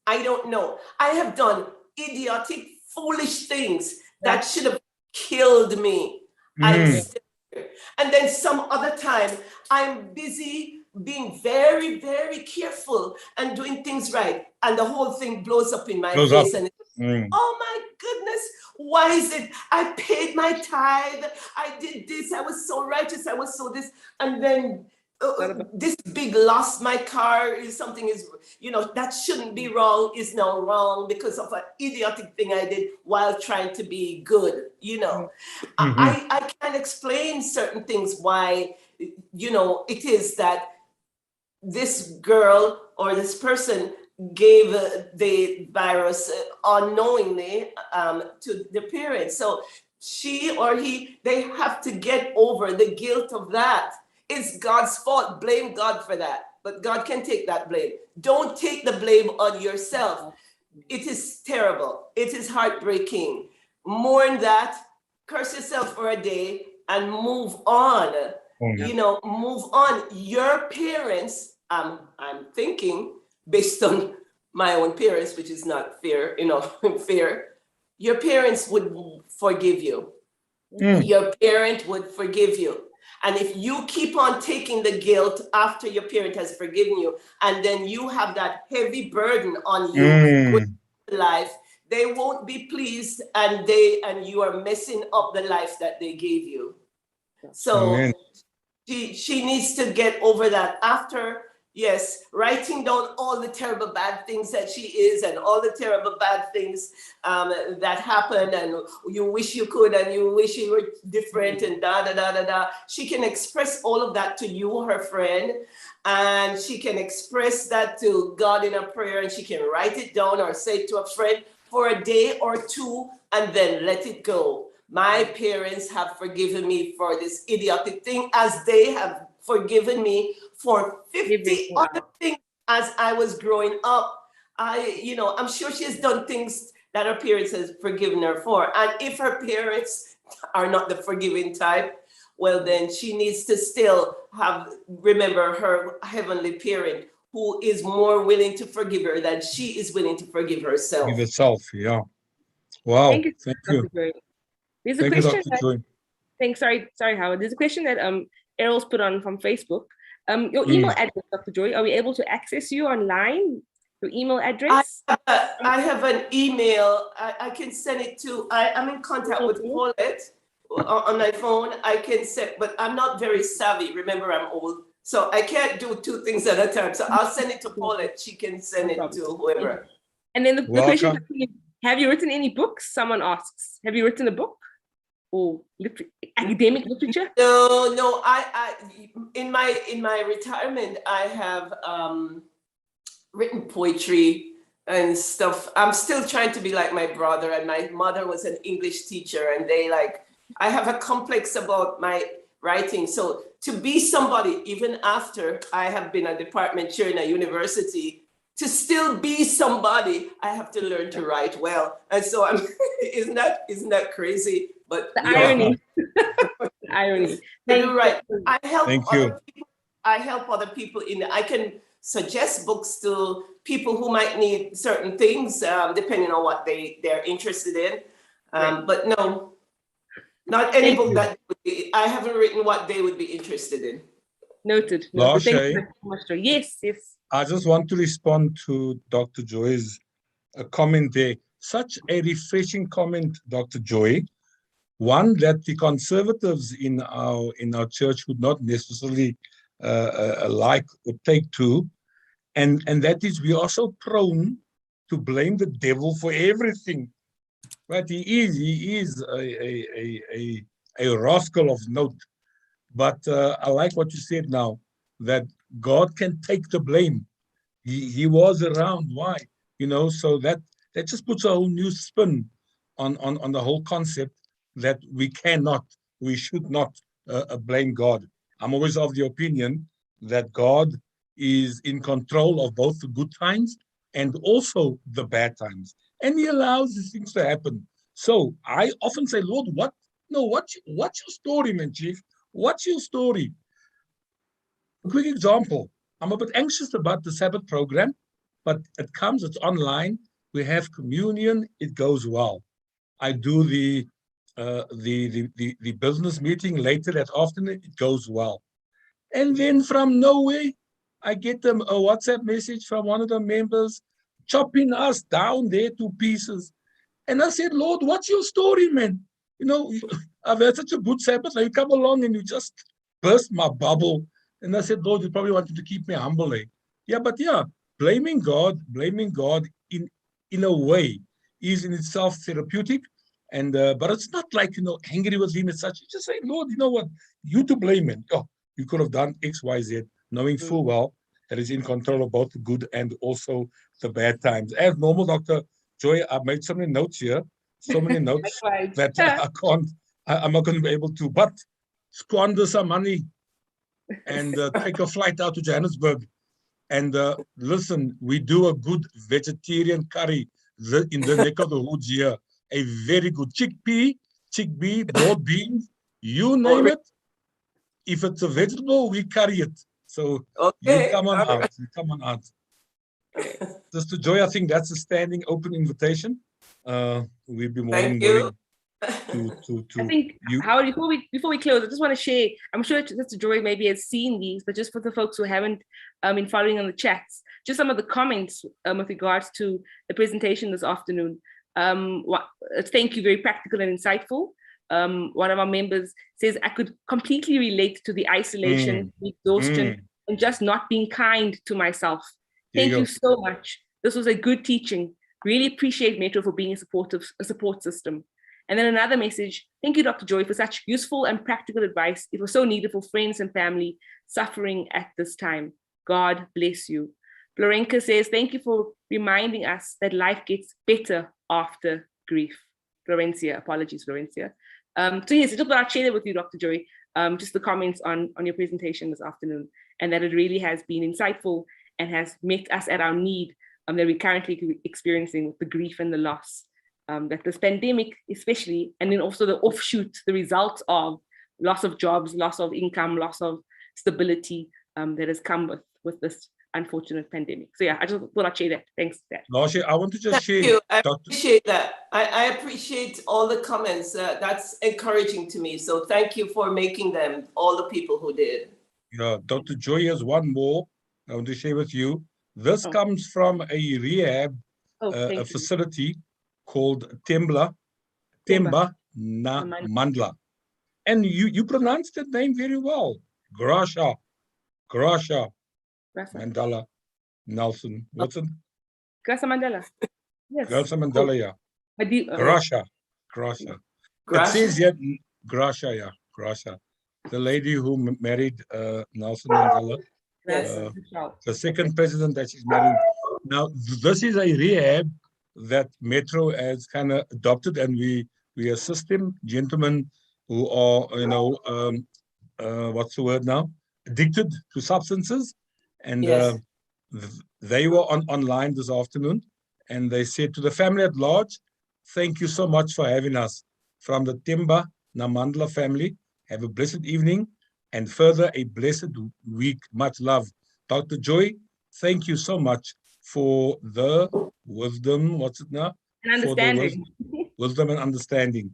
I don't know. I have done idiotic, foolish things that should have killed me. I'm still here. And then some other time, I'm busy being very, very careful and doing things right, and the whole thing blows up in my face. And oh my goodness, why is it? I paid my tithe. I did this. I was so righteous. I was so this. And then this big loss, my car is something that shouldn't be wrong is now wrong because of an idiotic thing I did while trying to be good. I can't explain certain things why, it is that this girl or this person gave the virus unknowingly to the parents. So she or he, they have to get over the guilt of that. It's God's fault. Blame God for that. But God can take that blame. Don't take the blame on yourself. It is terrible. It is heartbreaking. Mourn that, curse yourself for a day, and move on. You know, move on. Your parents, I'm thinking, based on my own parents, which is not fair, you know, fair, your parents would forgive you. Your parent would forgive you. And if you keep on taking the guilt after your parent has forgiven you, and then you have that heavy burden on you with life, they won't be pleased, and you are messing up the life that they gave you. So she needs to get over that after, yes, writing down all the terrible bad things that she is and all the terrible bad things that happened, and you wish you could, and you wish you were different, and da da da da da. She can express all of that to you, her friend, and she can express that to God in a prayer, and she can write it down or say it to a friend for a day or two, and then let it go. My parents have forgiven me for this idiotic thing, as they have forgiven me for 50 other things as I was growing up. I'm sure she has done things that her parents has forgiven her for. And if her parents are not the forgiving type, well, then she needs to still remember her heavenly parent, who is more willing to forgive her than she is willing to forgive herself. Give herself, yeah. Wow. Thank you. Thank you. There's a Thank you, question Dr. Joy. Thanks. Sorry, Howard. There's a question that Errol's put on from Facebook. Your email address, Dr. Joy, are we able to access you online? Your email address? I have an email. I can send it to, I'm in contact with Paulette on my phone. I can send, but I'm not very savvy. Remember, I'm old. So I can't do two things at a time. So I'll send it to Paulette. She can send it to whoever. And then the question, have you written any books? Someone asks. Have you written a book? Or academic literature? No. I in my retirement, I have written poetry and stuff. I'm still trying to be like my brother, and my mother was an English teacher, and I have a complex about my writing. So to be somebody, even after I have been a department chair in a university, to still be somebody, I have to learn to write well. And so isn't that crazy? But the irony. The irony. You're right. I help other people I can suggest books to people who might need certain things, depending on what they're interested in. But no, not any book that I haven't written what they would be interested in. Noted. Lashe, Thank you so much. Yes. I just want to respond to Dr. Joy's comment there. Such a refreshing comment, Dr. Joy. One that the conservatives in our church would not necessarily like or take to, and that is we are so prone to blame the devil for everything. Right? He is a rascal of note. But I like what you said now, that God can take the blame. He was around. Why? So that just puts a whole new spin on the whole concept that we should not blame God. I'm always of the opinion that God is in control of both the good times and also the bad times. And he allows these things to happen. So I often say, Lord, what's your story, man, Chief? What's your story? A quick example. I'm a bit anxious about the Sabbath program, but it's online. We have communion, it goes well. I do the business meeting later that afternoon, it goes well. And then from nowhere, I get a WhatsApp message from one of the members chopping us down there to pieces. And I said, Lord, what's your story, man? I've had such a good Sabbath. Now you come along and you just burst my bubble. And I said, Lord, you probably wanted to keep me humble. Blaming God in a way is in itself therapeutic. And but it's not like, angry with him as such. You just say, Lord, you know what? You to blame, man. Oh, you could have done X, Y, Z, knowing full well that he's in control of both the good and also the bad times. As normal, Dr. Joy, I've made so many notes here, so many notes that I'm not going to be able to, but squander some money and take a flight out to Johannesburg. And listen, we do a good vegetarian curry in the neck of the woods here. A very good chickpea, broad beans, you name it. If it's a vegetable, we curry it. So you come on out. You come on out. Sister Joy, I think that's a standing open invitation. We'll be more than willing to I think, you. Howard, before we close, I just want to share, I'm sure Sister Joy maybe has seen these, but just for the folks who haven't been following on the chats, just some of the comments with regards to the presentation this afternoon. Thank you, very practical and insightful. One of our members says, I could completely relate to the isolation, the exhaustion, and just not being kind to myself. Thank you so much. This was a good teaching. Really appreciate Metro for being a support system. And then another message, thank you, Dr. Joy, for such useful and practical advice. It was so needed for friends and family suffering at this time. God bless you. Florenka says, thank you for reminding us that life gets better after grief. Florencia, apologies, Florencia. So yes, I just thought I'd share that with you, Dr. Joy, just the comments on your presentation this afternoon, and that it really has been insightful and has met us at our need that we're currently experiencing with the grief and the loss. That this pandemic especially, and then also the offshoot, the results of loss of jobs, loss of income, loss of stability that has come with this unfortunate pandemic. So yeah, I just thought I'd share that. Thanks, Dad. Lashe, I want to just share. Thank you. I appreciate that. I appreciate all the comments. That's encouraging to me. So thank you for making them, all the people who did. Yeah, Dr. Joy has one more I want to share with you. This comes from a rehab a facility called Temba na Mandla. And you pronounced that name very well. Grasha Mandela Nelson Watson. Grasha Mandela. Yes. Grasha Mandela, yeah. Grasha. It says here, Grasha. The lady who married Nelson Mandela. The second president that she's married. Now, this is a rehab that Metro has kind of adopted, and we assist them, gentlemen who are, what's the word now? Addicted to substances. And they were online this afternoon, and they said to the family at large, thank you so much for having us. From the Temba na Mandla family, have a blessed evening and further a blessed week. Much love. Dr. Joy, thank you so much for the wisdom, what's it now? And understanding. Wisdom and understanding.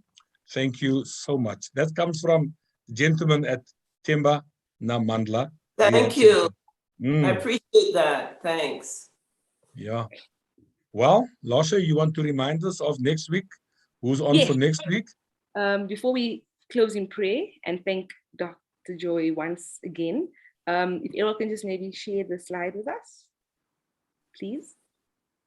Thank you so much. That comes from the gentleman at Temba na Mandla. Thank you. I appreciate that. Thanks. Yeah. Well, Lasha, you want to remind us of next week? Who's on for next week? Before we close in prayer and thank Dr. Joy once again, if Errol can just maybe share the slide with us, please.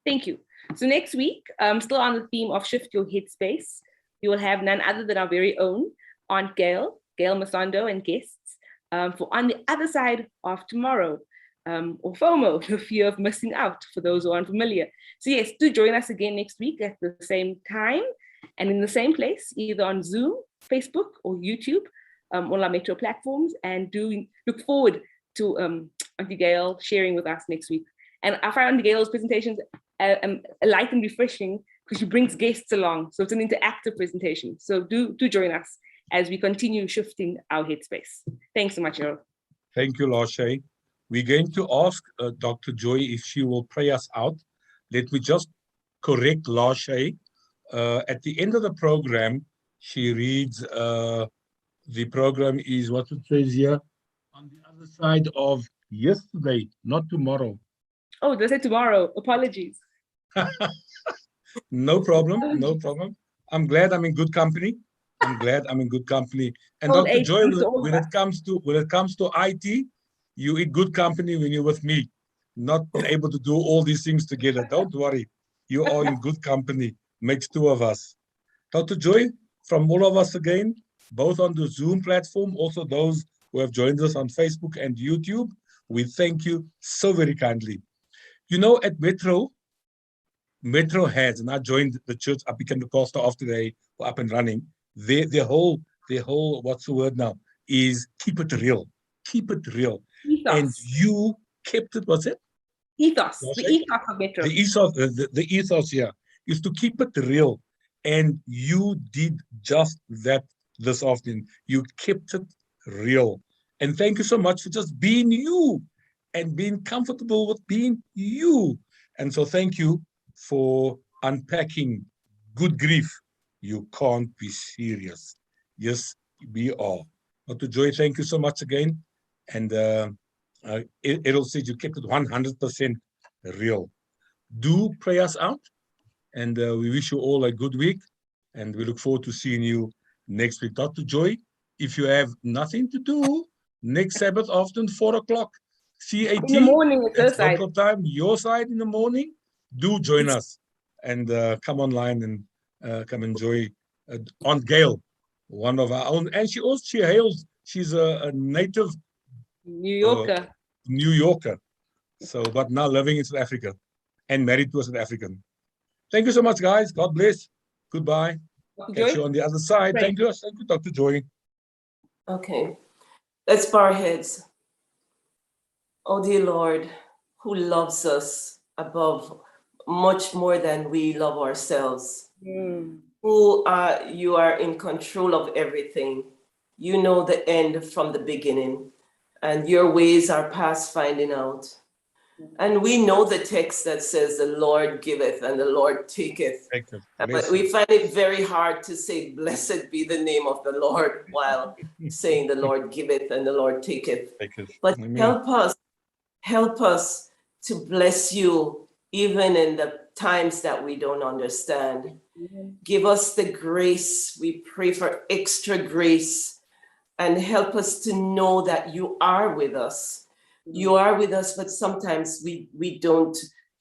Thank you. So next week, still on the theme of Shift Your Headspace, we will have none other than our very own Aunt Gail Masondo and guests for On the Other Side of Tomorrow, or FOMO, the fear of missing out for those who are unfamiliar. So yes, do join us again next week at the same time and in the same place, either on Zoom, Facebook, or YouTube, all our Metro platforms, and do look forward to Auntie Gail sharing with us next week. And I find Auntie Gail's presentations light and refreshing because she brings guests along. So it's an interactive presentation. So do join us as we continue shifting our headspace. Thanks so much, Errol. Thank you, Lashe. We're going to ask Dr. Joy if she will pray us out. Let me just correct Lashe. At the end of the program, she reads, the program is what it says here, on the other side of yesterday, not tomorrow. Oh, did I say tomorrow? Apologies. No problem, no problem. I'm glad I'm in good company. And Dr. Joy, when it comes to IT, you in good company when you're with me, not able to do all these things together. Don't worry. You are in good company. Makes two of us. Dr. Joy, from all of us again, both on the Zoom platform, also those who have joined us on Facebook and YouTube, we thank you so very kindly. You know, at Metro, Metro has, and I joined the church, I became the pastor after they were up and running. Their whole, what's the word now, is keep it real. Keep it real. And Ethos. you kept it, what's it? Ethos. The ethos of Metro. The ethos here is to keep it real. And you did just that this afternoon. You kept it real. And thank you so much for just being you and being comfortable with being you. And so thank you for unpacking good grief. You can't be serious. Yes, we are. Dr. Joy, thank you so much again. And Errol said you kept it 100% real. Do pray us out. And we wish you all a good week. And we look forward to seeing you next week. Dr. Joy, if you have nothing to do, next Sabbath afternoon, 4 o'clock, CAT. In the morning, it's her side. Local time, your side in the morning. Do join us and come online and come enjoy Aunt Gail, one of our own. And she hails, she's a native New Yorker. New Yorker. So, but now living in South Africa and married to a South African. Thank you so much, guys. God bless. Goodbye. Catch you on the other side. Right. Thank you, Dr. Joy. Okay, let's bow our heads. Oh, dear Lord, who loves us above much more than we love ourselves. Who you are in control of everything. You know the end from the beginning, and your ways are past finding out. And we know the text that says the Lord giveth and the Lord taketh. But we find it very hard to say, blessed be the name of the Lord, while saying the Lord giveth and the Lord taketh. But help us to bless you even in the times that we don't understand. Give us the grace. We pray for extra grace, and help us to know that you are with us. You are with us, but sometimes we don't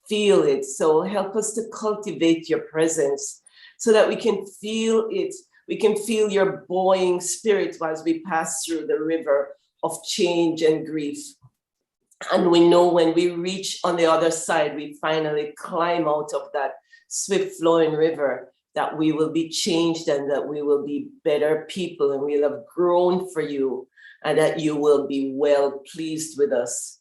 feel it. So help us to cultivate your presence so that we can feel it. We can feel your buoying spirit as we pass through the river of change and grief. And we know when we reach on the other side, we finally climb out of that swift flowing river, that we will be changed and that we will be better people and we'll have grown for you, and that you will be well pleased with us.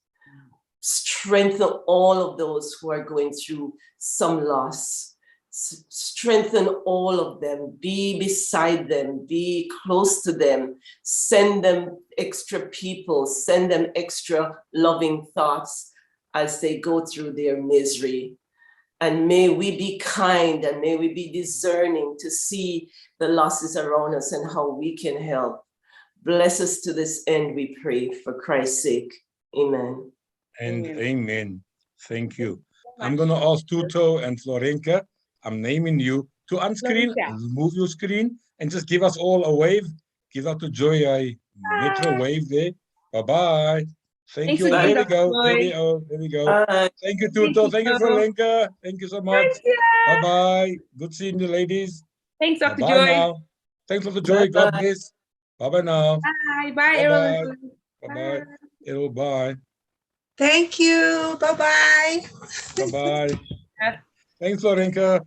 Strengthen all of those who are going through some loss. Strengthen all of them. Be beside them. Be close to them. Send them extra people. Send them extra loving thoughts as they go through their misery. And may we be kind and may we be discerning to see the losses around us and how we can help. Bless us to this end, we pray, for Christ's sake. Amen. And amen. Thank you. I'm going to ask Tuto and Florenka, I'm naming you, to unscreen, move your screen, and just give us all a wave. Give out to Joy a metro wave there. Bye-bye. Thank you. There we go. There we go. Thank you, Tuto. Thank you, Florenka. Thank you so much. Bye-bye. Good seeing you, ladies. Thanks, Dr. Bye Joy. now. Thanks, Dr. Joy. God bless. Bye-bye now. Bye. Bye, Errol. Bye-bye. Errol, bye. Thank you. Bye-bye. Bye-bye. Thanks, Florenka.